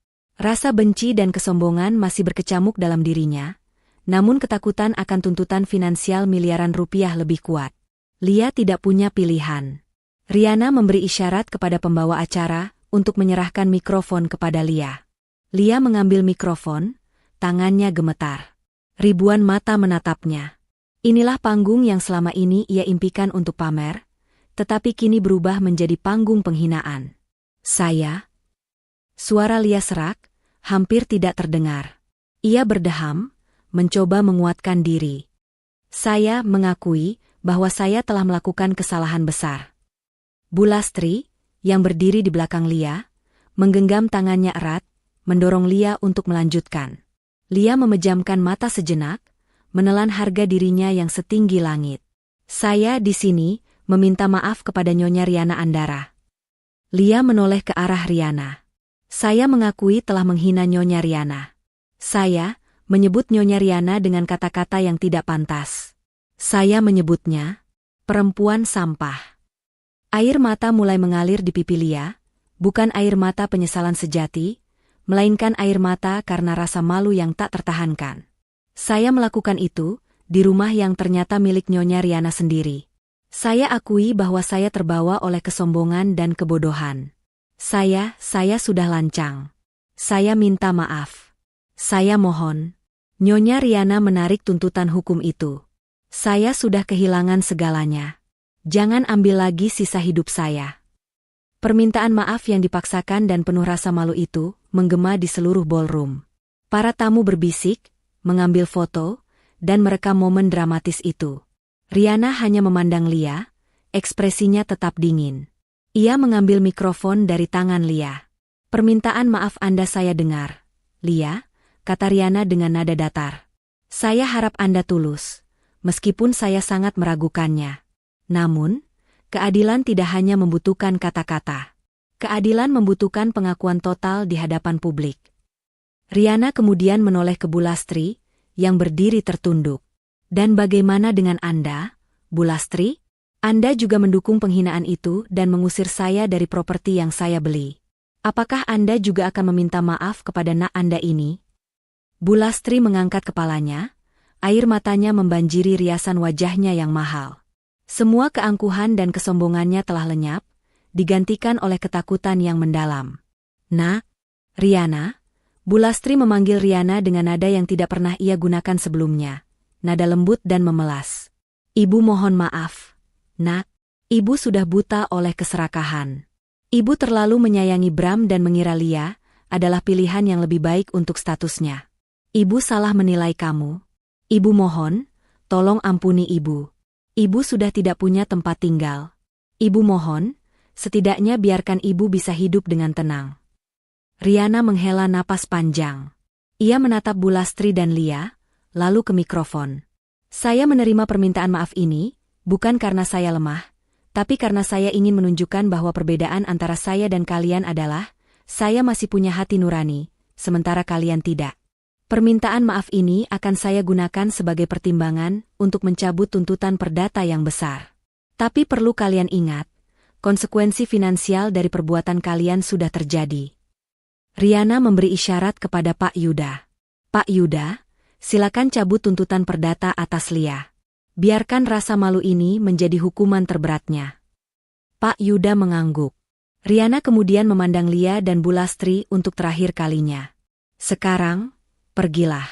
Rasa benci dan kesombongan masih berkecamuk dalam dirinya, namun ketakutan akan tuntutan finansial miliaran rupiah lebih kuat. Lia tidak punya pilihan. Riana memberi isyarat kepada pembawa acara untuk menyerahkan mikrofon kepada Lia. Lia mengambil mikrofon, tangannya gemetar. Ribuan mata menatapnya. Inilah panggung yang selama ini ia impikan untuk pamer, tetapi kini berubah menjadi panggung penghinaan. Saya? Suara Lia serak, hampir tidak terdengar. Ia berdeham, mencoba menguatkan diri. Saya mengakui bahwa saya telah melakukan kesalahan besar. Bu Lastri, yang berdiri di belakang Lia, menggenggam tangannya erat, mendorong Lia untuk melanjutkan. Lia memejamkan mata sejenak, menelan harga dirinya yang setinggi langit. Saya di sini meminta maaf kepada Nyonya Riana Andara. Lia menoleh ke arah Riana. Saya mengakui telah menghina Nyonya Riana. Saya menyebut Nyonya Riana dengan kata-kata yang tidak pantas. Saya menyebutnya perempuan sampah. Air mata mulai mengalir di pipi Lia, bukan air mata penyesalan sejati, melainkan air mata karena rasa malu yang tak tertahankan. Saya melakukan itu di rumah yang ternyata milik Nyonya Riana sendiri. Saya akui bahwa saya terbawa oleh kesombongan dan kebodohan. Saya sudah lancang. Saya minta maaf. Saya mohon. Nyonya Riana menarik tuntutan hukum itu. Saya sudah kehilangan segalanya. Jangan ambil lagi sisa hidup saya. Permintaan maaf yang dipaksakan dan penuh rasa malu itu menggema di seluruh ballroom. Para tamu berbisik, mengambil foto, dan merekam momen dramatis itu. Riana hanya memandang Lia, ekspresinya tetap dingin. Ia mengambil mikrofon dari tangan Lia. Permintaan maaf Anda saya dengar. Lia, kata Riana dengan nada datar. Saya harap Anda tulus, meskipun saya sangat meragukannya. Namun, keadilan tidak hanya membutuhkan kata-kata. Keadilan membutuhkan pengakuan total di hadapan publik. Riana kemudian menoleh ke Bu Lastri, yang berdiri tertunduk. Dan bagaimana dengan Anda, Bu Lastri? Anda juga mendukung penghinaan itu dan mengusir saya dari properti yang saya beli. Apakah Anda juga akan meminta maaf kepada nak Anda ini? Bu Lastri mengangkat kepalanya, air matanya membanjiri riasan wajahnya yang mahal. Semua keangkuhan dan kesombongannya telah lenyap, digantikan oleh ketakutan yang mendalam. Nak, Riana, Bu Lastri memanggil Riana dengan nada yang tidak pernah ia gunakan sebelumnya, nada lembut dan memelas. Ibu mohon maaf. Nak, ibu sudah buta oleh keserakahan. Ibu terlalu menyayangi Bram dan mengira Lia adalah pilihan yang lebih baik untuk statusnya. Ibu salah menilai kamu. Ibu mohon, tolong ampuni ibu. Ibu sudah tidak punya tempat tinggal. Ibu mohon, setidaknya biarkan ibu bisa hidup dengan tenang. Riana menghela napas panjang. Ia menatap Bu Lastri dan Lia, lalu ke mikrofon. Saya menerima permintaan maaf ini, bukan karena saya lemah, tapi karena saya ingin menunjukkan bahwa perbedaan antara saya dan kalian adalah, saya masih punya hati nurani, sementara kalian tidak. Permintaan maaf ini akan saya gunakan sebagai pertimbangan untuk mencabut tuntutan perdata yang besar. Tapi perlu kalian ingat, konsekuensi finansial dari perbuatan kalian sudah terjadi. Riana memberi isyarat kepada Pak Yuda. Pak Yuda, silakan cabut tuntutan perdata atas Lia. Biarkan rasa malu ini menjadi hukuman terberatnya. Pak Yuda mengangguk. Riana kemudian memandang Lia dan Bu Lastri untuk terakhir kalinya. Sekarang, pergilah.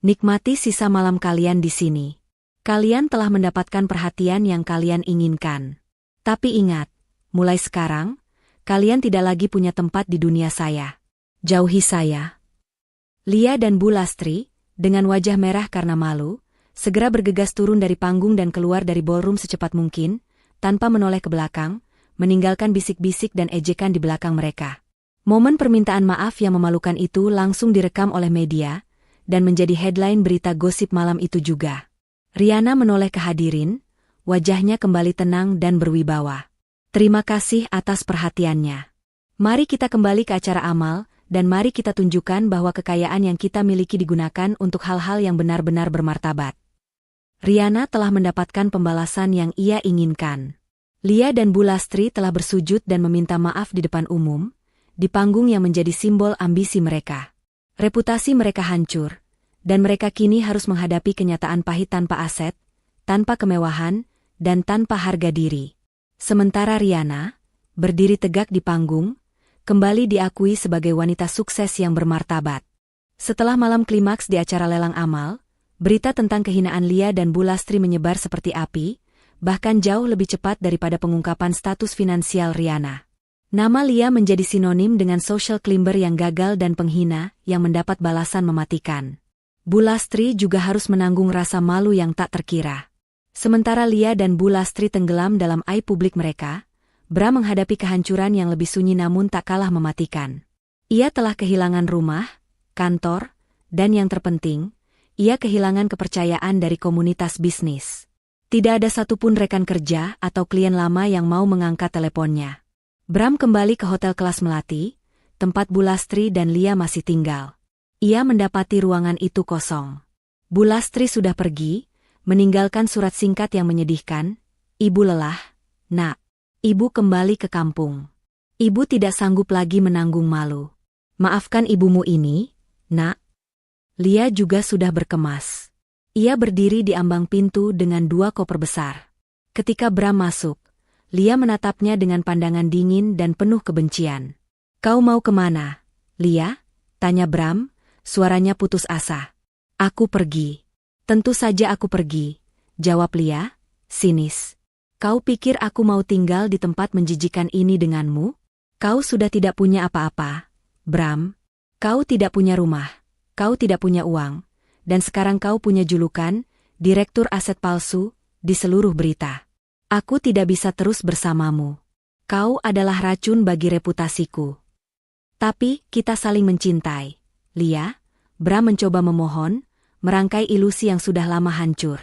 Nikmati sisa malam kalian di sini. Kalian telah mendapatkan perhatian yang kalian inginkan. Tapi ingat, mulai sekarang, kalian tidak lagi punya tempat di dunia saya. Jauhi saya. Lia dan Bu Lastri, dengan wajah merah karena malu, segera bergegas turun dari panggung dan keluar dari ballroom secepat mungkin, tanpa menoleh ke belakang, meninggalkan bisik-bisik dan ejekan di belakang mereka. Momen permintaan maaf yang memalukan itu langsung direkam oleh media, dan menjadi headline berita gosip malam itu juga. Riana menoleh ke hadirin, wajahnya kembali tenang dan berwibawa. Terima kasih atas perhatiannya. Mari kita kembali ke acara amal, dan mari kita tunjukkan bahwa kekayaan yang kita miliki digunakan untuk hal-hal yang benar-benar bermartabat. Riana telah mendapatkan pembalasan yang ia inginkan. Lia dan Bu Lastri telah bersujud dan meminta maaf di depan umum, di panggung yang menjadi simbol ambisi mereka. Reputasi mereka hancur, dan mereka kini harus menghadapi kenyataan pahit tanpa aset, tanpa kemewahan, dan tanpa harga diri. Sementara Riana, berdiri tegak di panggung, kembali diakui sebagai wanita sukses yang bermartabat. Setelah malam klimaks di acara lelang amal, berita tentang kehinaan Lia dan Bulastri menyebar seperti api, bahkan jauh lebih cepat daripada pengungkapan status finansial Riana. Nama Lia menjadi sinonim dengan social climber yang gagal dan penghina yang mendapat balasan mematikan. Bulastri juga harus menanggung rasa malu yang tak terkira. Sementara Lia dan Bulastri tenggelam dalam aib publik mereka, Bram menghadapi kehancuran yang lebih sunyi namun tak kalah mematikan. Ia telah kehilangan rumah, kantor, dan yang terpenting, ia kehilangan kepercayaan dari komunitas bisnis. Tidak ada satupun rekan kerja atau klien lama yang mau mengangkat teleponnya. Bram kembali ke hotel kelas melati, tempat Bulastri dan Lia masih tinggal. Ia mendapati ruangan itu kosong. Bulastri sudah pergi, meninggalkan surat singkat yang menyedihkan. Ibu lelah, nak. Ibu kembali ke kampung. Ibu tidak sanggup lagi menanggung malu. Maafkan ibumu ini, nak. Lia juga sudah berkemas. Ia berdiri di ambang pintu dengan 2 koper besar. Ketika Bram masuk, Lia menatapnya dengan pandangan dingin dan penuh kebencian. Kau mau kemana, Lia? Tanya Bram, suaranya putus asa. Aku pergi. Tentu saja aku pergi, jawab Lia, sinis. Kau pikir aku mau tinggal di tempat menjijikan ini denganmu? Kau sudah tidak punya apa-apa, Bram. Kau tidak punya rumah, kau tidak punya uang, dan sekarang kau punya julukan, Direktur Aset Palsu, di seluruh berita. Aku tidak bisa terus bersamamu. Kau adalah racun bagi reputasiku. Tapi, kita saling mencintai. Lia, Bram mencoba memohon, merangkai ilusi yang sudah lama hancur.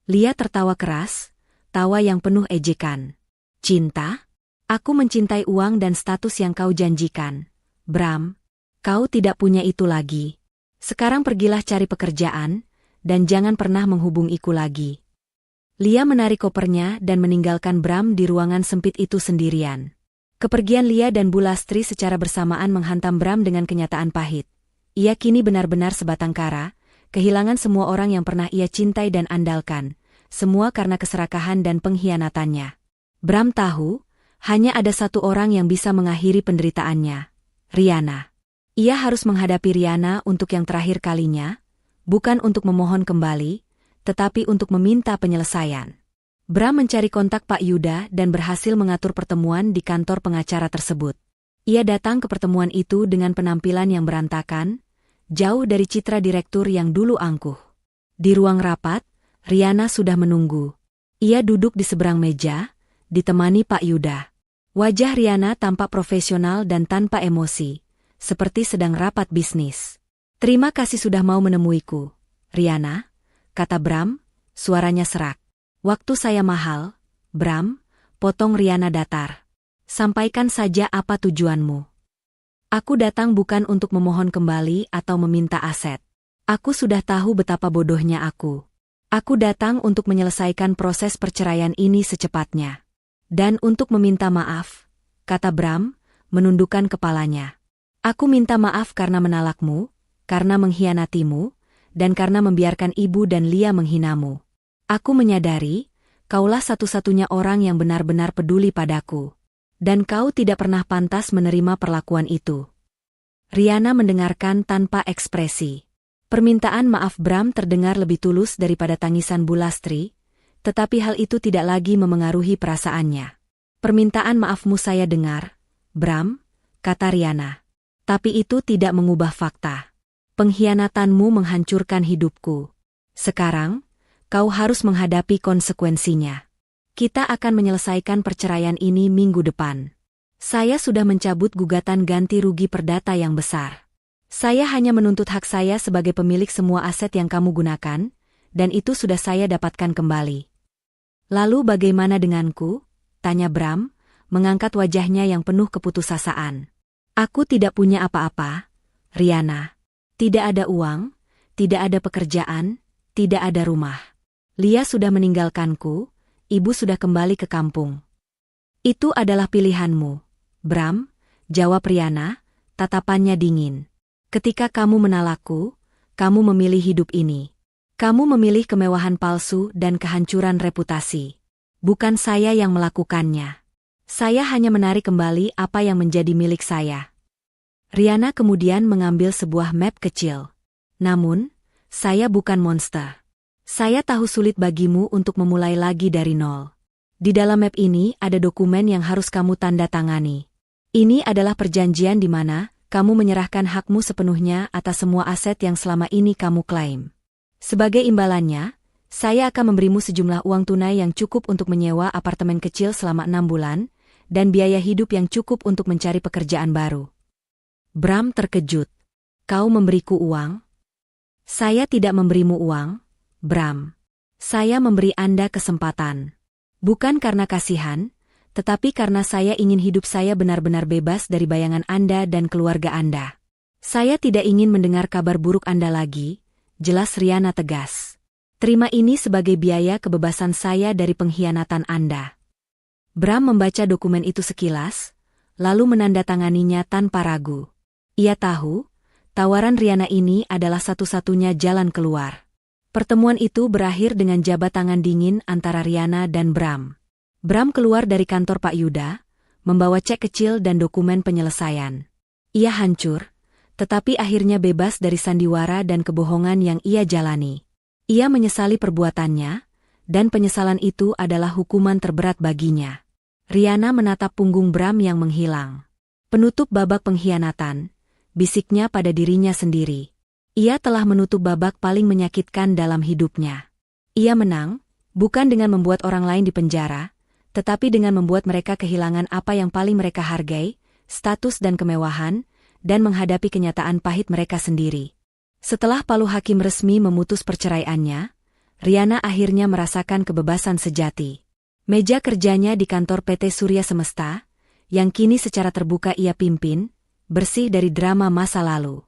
Lia tertawa keras, tawa yang penuh ejekan. Cinta? Aku mencintai uang dan status yang kau janjikan. Bram, kau tidak punya itu lagi. Sekarang pergilah cari pekerjaan, dan jangan pernah menghubungiku lagi. Lia menarik kopernya dan meninggalkan Bram di ruangan sempit itu sendirian. Kepergian Lia dan Bulastri secara bersamaan menghantam Bram dengan kenyataan pahit. Ia kini benar-benar sebatang kara, kehilangan semua orang yang pernah ia cintai dan andalkan, semua karena keserakahan dan pengkhianatannya. Bram tahu, hanya ada satu orang yang bisa mengakhiri penderitaannya, Riana. Ia harus menghadapi Riana untuk yang terakhir kalinya, bukan untuk memohon kembali, tetapi untuk meminta penyelesaian. Bram mencari kontak Pak Yuda dan berhasil mengatur pertemuan di kantor pengacara tersebut. Ia datang ke pertemuan itu dengan penampilan yang berantakan, jauh dari citra direktur yang dulu angkuh. Di ruang rapat, Riana sudah menunggu. Ia duduk di seberang meja, ditemani Pak Yuda. Wajah Riana tampak profesional dan tanpa emosi, seperti sedang rapat bisnis. Terima kasih sudah mau menemuiku, Riana, kata Bram, suaranya serak. Waktu saya mahal, Bram, potong Riana datar. Sampaikan saja apa tujuanmu. Aku datang bukan untuk memohon kembali atau meminta aset. Aku sudah tahu betapa bodohnya aku. Aku datang untuk menyelesaikan proses perceraian ini secepatnya. Dan untuk meminta maaf, kata Bram, menundukkan kepalanya. Aku minta maaf karena menalakmu, karena mengkhianatimu, dan karena membiarkan ibu dan Lia menghinamu. Aku menyadari, kaulah satu-satunya orang yang benar-benar peduli padaku. Dan kau tidak pernah pantas menerima perlakuan itu. Riana mendengarkan tanpa ekspresi. Permintaan maaf Bram terdengar lebih tulus daripada tangisan Bulastri, tetapi hal itu tidak lagi memengaruhi perasaannya. Permintaan maafmu saya dengar, Bram, kata Riana. Tapi itu tidak mengubah fakta. Pengkhianatanmu menghancurkan hidupku. Sekarang, kau harus menghadapi konsekuensinya. Kita akan menyelesaikan perceraian ini minggu depan. Saya sudah mencabut gugatan ganti rugi perdata yang besar. Saya hanya menuntut hak saya sebagai pemilik semua aset yang kamu gunakan, dan itu sudah saya dapatkan kembali. Lalu bagaimana denganku? Tanya Bram, mengangkat wajahnya yang penuh keputusasaan. Aku tidak punya apa-apa, Riana. Tidak ada uang, tidak ada pekerjaan, tidak ada rumah. Lia sudah meninggalkanku, ibu sudah kembali ke kampung. Itu adalah pilihanmu, Bram, jawab Riana, tatapannya dingin. Ketika kamu menalakku, kamu memilih hidup ini. Kamu memilih kemewahan palsu dan kehancuran reputasi. Bukan saya yang melakukannya. Saya hanya menarik kembali apa yang menjadi milik saya. Riana kemudian mengambil sebuah map kecil. Namun, saya bukan monster. Saya tahu sulit bagimu untuk memulai lagi dari nol. Di dalam map ini ada dokumen yang harus kamu tanda tangani. Ini adalah perjanjian di mana kamu menyerahkan hakmu sepenuhnya atas semua aset yang selama ini kamu klaim. Sebagai imbalannya, saya akan memberimu sejumlah uang tunai yang cukup untuk menyewa apartemen kecil selama 6 bulan, dan biaya hidup yang cukup untuk mencari pekerjaan baru. Bram terkejut. Kau memberiku uang? Saya tidak memberimu uang, Bram. Saya memberi Anda kesempatan. Bukan karena kasihan, tetapi karena saya ingin hidup saya benar-benar bebas dari bayangan Anda dan keluarga Anda. Saya tidak ingin mendengar kabar buruk Anda lagi, jelas Riana tegas. Terima ini sebagai biaya kebebasan saya dari pengkhianatan Anda. Bram membaca dokumen itu sekilas, lalu menandatanganinya tanpa ragu. Ia tahu, tawaran Riana ini adalah satu-satunya jalan keluar. Pertemuan itu berakhir dengan jabat tangan dingin antara Riana dan Bram. Bram keluar dari kantor Pak Yuda, membawa cek kecil dan dokumen penyelesaian. Ia hancur, tetapi akhirnya bebas dari sandiwara dan kebohongan yang ia jalani. Ia menyesali perbuatannya, dan penyesalan itu adalah hukuman terberat baginya. Riana menatap punggung Bram yang menghilang. Penutup babak pengkhianatan, bisiknya pada dirinya sendiri. Ia telah menutup babak paling menyakitkan dalam hidupnya. Ia menang, bukan dengan membuat orang lain dipenjara, tetapi dengan membuat mereka kehilangan apa yang paling mereka hargai, status dan kemewahan, dan menghadapi kenyataan pahit mereka sendiri. Setelah palu hakim resmi memutus perceraiannya, Riana akhirnya merasakan kebebasan sejati. Meja kerjanya di kantor PT Surya Semesta, yang kini secara terbuka ia pimpin, bersih dari drama masa lalu.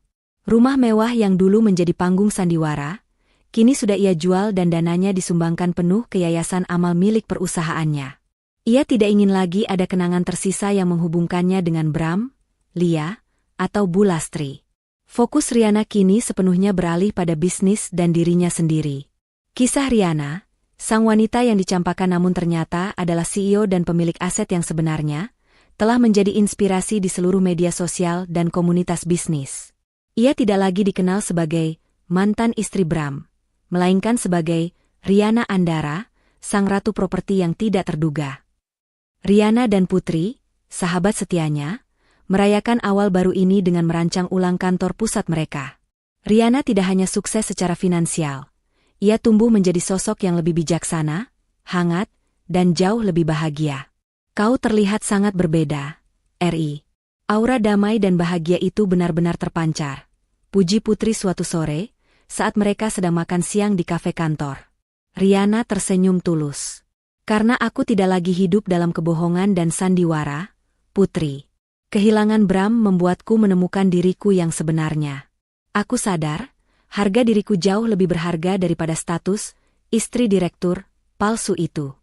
Rumah mewah yang dulu menjadi panggung sandiwara, kini sudah ia jual dan dananya disumbangkan penuh ke yayasan amal milik perusahaannya. Ia tidak ingin lagi ada kenangan tersisa yang menghubungkannya dengan Bram, Lia, atau Bu Lastri. Fokus Riana kini sepenuhnya beralih pada bisnis dan dirinya sendiri. Kisah Riana, sang wanita yang dicampakkan namun ternyata adalah CEO dan pemilik aset yang sebenarnya, telah menjadi inspirasi di seluruh media sosial dan komunitas bisnis. Ia tidak lagi dikenal sebagai mantan istri Bram, melainkan sebagai Riana Andara, sang ratu properti yang tidak terduga. Riana dan Putri, sahabat setianya, merayakan awal baru ini dengan merancang ulang kantor pusat mereka. Riana tidak hanya sukses secara finansial, ia tumbuh menjadi sosok yang lebih bijaksana, hangat, dan jauh lebih bahagia. Kau terlihat sangat berbeda, Ri. Aura damai dan bahagia itu benar-benar terpancar. Puji Putri suatu sore, saat mereka sedang makan siang di kafe kantor. Riana tersenyum tulus. Karena aku tidak lagi hidup dalam kebohongan dan sandiwara, Putri. Kehilangan Bram membuatku menemukan diriku yang sebenarnya. Aku sadar, harga diriku jauh lebih berharga daripada status istri direktur palsu itu.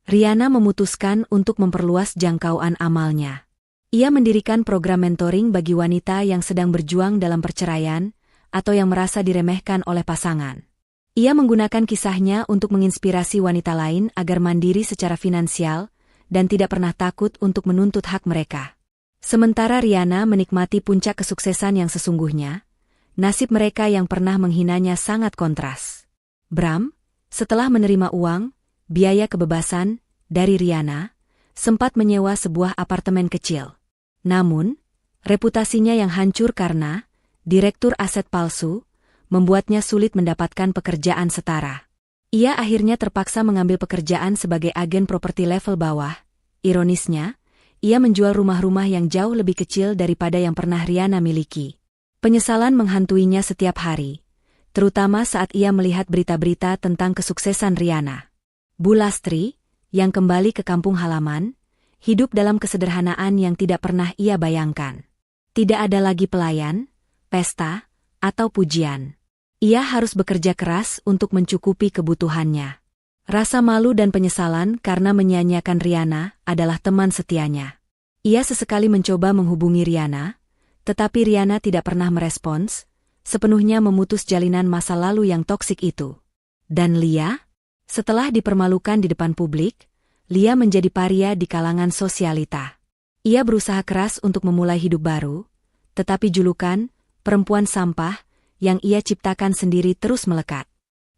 Riana memutuskan untuk memperluas jangkauan amalnya. Ia mendirikan program mentoring bagi wanita yang sedang berjuang dalam perceraian atau yang merasa diremehkan oleh pasangan. Ia menggunakan kisahnya untuk menginspirasi wanita lain agar mandiri secara finansial dan tidak pernah takut untuk menuntut hak mereka. Sementara Riana menikmati puncak kesuksesan yang sesungguhnya, nasib mereka yang pernah menghinanya sangat kontras. Bram, setelah menerima uang, biaya kebebasan, dari Riana, sempat menyewa sebuah apartemen kecil. Namun, reputasinya yang hancur karena direktur aset palsu, membuatnya sulit mendapatkan pekerjaan setara. Ia akhirnya terpaksa mengambil pekerjaan sebagai agen properti level bawah. Ironisnya, ia menjual rumah-rumah yang jauh lebih kecil daripada yang pernah Riana miliki. Penyesalan menghantuinya setiap hari, terutama saat ia melihat berita-berita tentang kesuksesan Riana. Bu Lastri, yang kembali ke kampung halaman, hidup dalam kesederhanaan yang tidak pernah ia bayangkan. Tidak ada lagi pelayan, pesta, atau pujian. Ia harus bekerja keras untuk mencukupi kebutuhannya. Rasa malu dan penyesalan karena menyia-nyiakan Riana adalah teman setianya. Ia sesekali mencoba menghubungi Riana, tetapi Riana tidak pernah merespons, sepenuhnya memutus jalinan masa lalu yang toksik itu. Dan Lia? Setelah dipermalukan di depan publik, Lia menjadi paria di kalangan sosialita. Ia berusaha keras untuk memulai hidup baru, tetapi julukan perempuan sampah yang ia ciptakan sendiri terus melekat.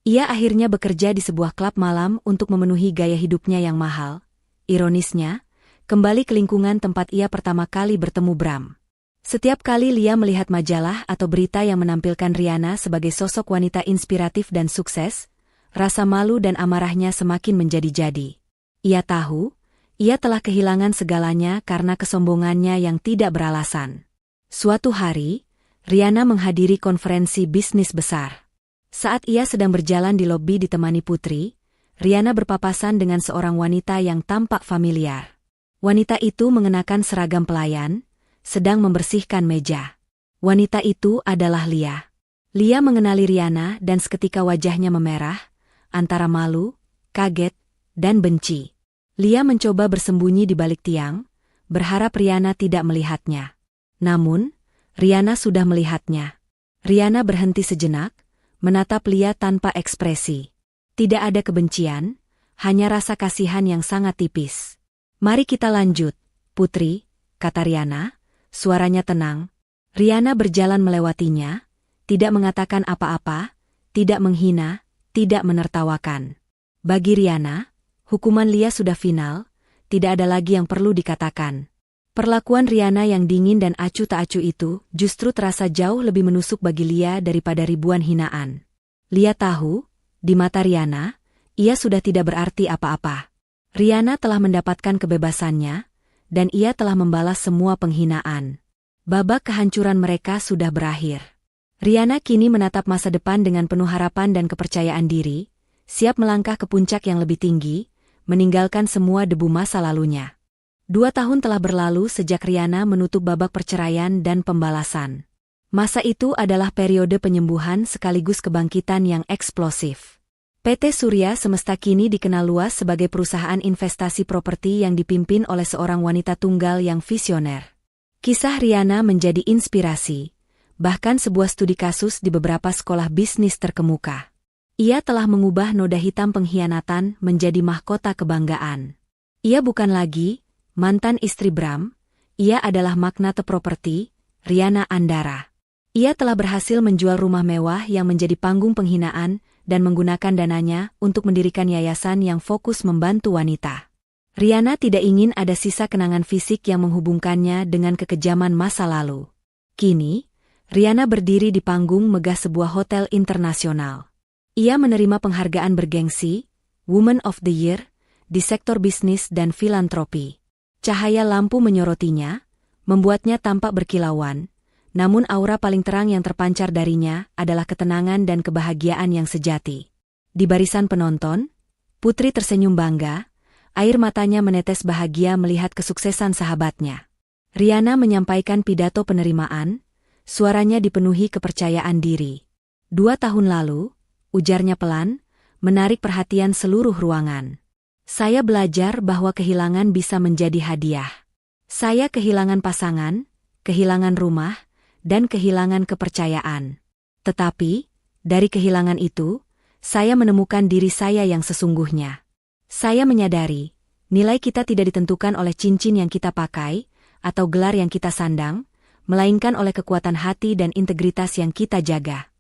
Ia akhirnya bekerja di sebuah klub malam untuk memenuhi gaya hidupnya yang mahal. Ironisnya, kembali ke lingkungan tempat ia pertama kali bertemu Bram. Setiap kali Lia melihat majalah atau berita yang menampilkan Rihanna sebagai sosok wanita inspiratif dan sukses, rasa malu dan amarahnya semakin menjadi-jadi. Ia tahu, ia telah kehilangan segalanya karena kesombongannya yang tidak beralasan. Suatu hari, Rihanna menghadiri konferensi bisnis besar. Saat ia sedang berjalan di lobi ditemani Putri, Rihanna berpapasan dengan seorang wanita yang tampak familiar. Wanita itu mengenakan seragam pelayan, sedang membersihkan meja. Wanita itu adalah Lia. Lia mengenali Rihanna dan seketika wajahnya memerah, antara malu, kaget, dan benci. Lia mencoba bersembunyi di balik tiang, berharap Rihanna tidak melihatnya. Namun, Rihanna sudah melihatnya. Rihanna berhenti sejenak, menatap Lia tanpa ekspresi. Tidak ada kebencian, hanya rasa kasihan yang sangat tipis. "Mari kita lanjut, Putri," kata Rihanna, suaranya tenang. Rihanna berjalan melewatinya, tidak mengatakan apa-apa, tidak menghina, tidak menertawakan. Bagi Rihanna, hukuman Lia sudah final, tidak ada lagi yang perlu dikatakan. Perlakuan Rihanna yang dingin dan acuh tak acuh itu justru terasa jauh lebih menusuk bagi Lia daripada ribuan hinaan. Lia tahu, di mata Rihanna, ia sudah tidak berarti apa-apa. Rihanna telah mendapatkan kebebasannya, dan ia telah membalas semua penghinaan. Babak kehancuran mereka sudah berakhir. Rihanna kini menatap masa depan dengan penuh harapan dan kepercayaan diri, siap melangkah ke puncak yang lebih tinggi, meninggalkan semua debu masa lalunya. 2 tahun telah berlalu sejak Rihanna menutup babak perceraian dan pembalasan. Masa itu adalah periode penyembuhan sekaligus kebangkitan yang eksplosif. PT Surya Semesta kini dikenal luas sebagai perusahaan investasi properti yang dipimpin oleh seorang wanita tunggal yang visioner. Kisah Rihanna menjadi inspirasi, bahkan sebuah studi kasus di beberapa sekolah bisnis terkemuka. Ia telah mengubah noda hitam pengkhianatan menjadi mahkota kebanggaan. Ia bukan lagi mantan istri Bram, ia adalah magnate properti, Rihanna Andara. Ia telah berhasil menjual rumah mewah yang menjadi panggung penghinaan dan menggunakan dananya untuk mendirikan yayasan yang fokus membantu wanita. Rihanna tidak ingin ada sisa kenangan fisik yang menghubungkannya dengan kekejaman masa lalu. Kini, Rihanna berdiri di panggung megah sebuah hotel internasional. Ia menerima penghargaan bergengsi, Woman of the Year, di sektor bisnis dan filantropi. Cahaya lampu menyorotinya, membuatnya tampak berkilauan, namun aura paling terang yang terpancar darinya adalah ketenangan dan kebahagiaan yang sejati. Di barisan penonton, Putri tersenyum bangga, air matanya menetes bahagia melihat kesuksesan sahabatnya. Rihanna menyampaikan pidato penerimaan, suaranya dipenuhi kepercayaan diri. 2 tahun lalu, ujarnya pelan, menarik perhatian seluruh ruangan. "Saya belajar bahwa kehilangan bisa menjadi hadiah. Saya kehilangan pasangan, kehilangan rumah, dan kehilangan kepercayaan. Tetapi, dari kehilangan itu, saya menemukan diri saya yang sesungguhnya. Saya menyadari, nilai kita tidak ditentukan oleh cincin yang kita pakai, atau gelar yang kita sandang, melainkan oleh kekuatan hati dan integritas yang kita jaga."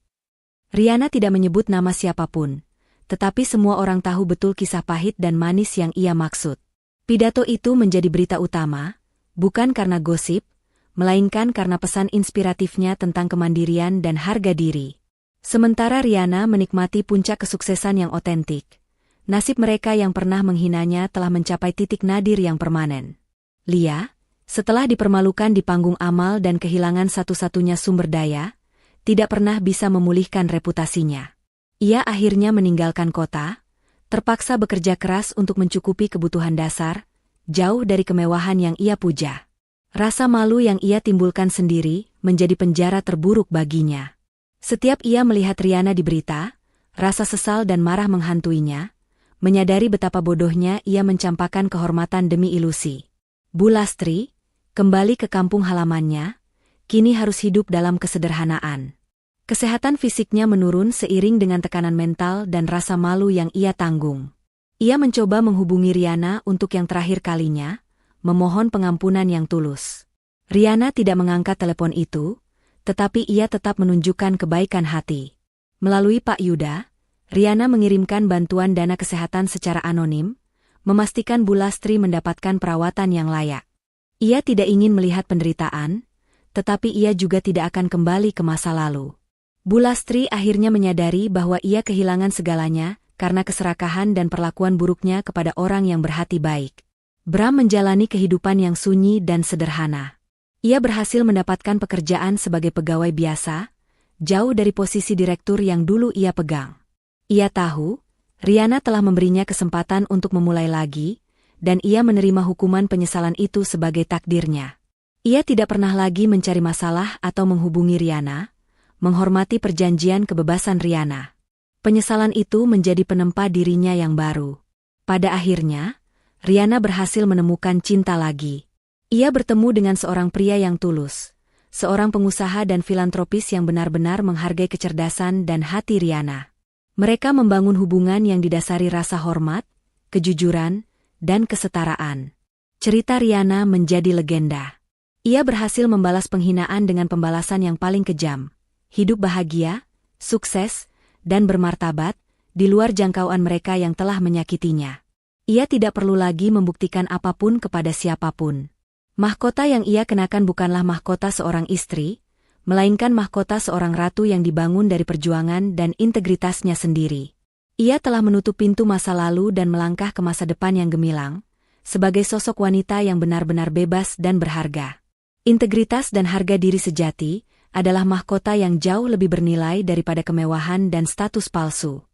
Rihanna tidak menyebut nama siapapun, tetapi semua orang tahu betul kisah pahit dan manis yang ia maksud. Pidato itu menjadi berita utama, bukan karena gosip, melainkan karena pesan inspiratifnya tentang kemandirian dan harga diri. Sementara Rihanna menikmati puncak kesuksesan yang otentik, nasib mereka yang pernah menghinanya telah mencapai titik nadir yang permanen. Lia, setelah dipermalukan di panggung amal dan kehilangan satu-satunya sumber daya, tidak pernah bisa memulihkan reputasinya. Ia akhirnya meninggalkan kota, terpaksa bekerja keras untuk mencukupi kebutuhan dasar, jauh dari kemewahan yang ia puja. Rasa malu yang ia timbulkan sendiri menjadi penjara terburuk baginya. Setiap ia melihat Rihanna di berita, rasa sesal dan marah menghantuinya, menyadari betapa bodohnya ia mencampakkan kehormatan demi ilusi. Bu Lastri, kembali ke kampung halamannya, kini harus hidup dalam kesederhanaan. Kesehatan fisiknya menurun seiring dengan tekanan mental dan rasa malu yang ia tanggung. Ia mencoba menghubungi Riana untuk yang terakhir kalinya, memohon pengampunan yang tulus. Riana tidak mengangkat telepon itu, tetapi ia tetap menunjukkan kebaikan hati. Melalui Pak Yuda, Riana mengirimkan bantuan dana kesehatan secara anonim, memastikan Bu Lastri mendapatkan perawatan yang layak. Ia tidak ingin melihat penderitaan, tetapi ia juga tidak akan kembali ke masa lalu. Bu Lastri akhirnya menyadari bahwa ia kehilangan segalanya karena keserakahan dan perlakuan buruknya kepada orang yang berhati baik. Bram menjalani kehidupan yang sunyi dan sederhana. Ia berhasil mendapatkan pekerjaan sebagai pegawai biasa, jauh dari posisi direktur yang dulu ia pegang. Ia tahu, Riana telah memberinya kesempatan untuk memulai lagi, dan ia menerima hukuman penyesalan itu sebagai takdirnya. Ia tidak pernah lagi mencari masalah atau menghubungi Riana, menghormati perjanjian kebebasan Riana. Penyesalan itu menjadi penempa dirinya yang baru. Pada akhirnya, Riana berhasil menemukan cinta lagi. Ia bertemu dengan seorang pria yang tulus, seorang pengusaha dan filantropis yang benar-benar menghargai kecerdasan dan hati Riana. Mereka membangun hubungan yang didasari rasa hormat, kejujuran, dan kesetaraan. Cerita Riana menjadi legenda. Ia berhasil membalas penghinaan dengan pembalasan yang paling kejam. Hidup bahagia, sukses, dan bermartabat, di luar jangkauan mereka yang telah menyakitinya. Ia tidak perlu lagi membuktikan apapun kepada siapapun. Mahkota yang ia kenakan bukanlah mahkota seorang istri, melainkan mahkota seorang ratu yang dibangun dari perjuangan dan integritasnya sendiri. Ia telah menutup pintu masa lalu dan melangkah ke masa depan yang gemilang, sebagai sosok wanita yang benar-benar bebas dan berharga. Integritas dan harga diri sejati adalah mahkota yang jauh lebih bernilai daripada kemewahan dan status palsu.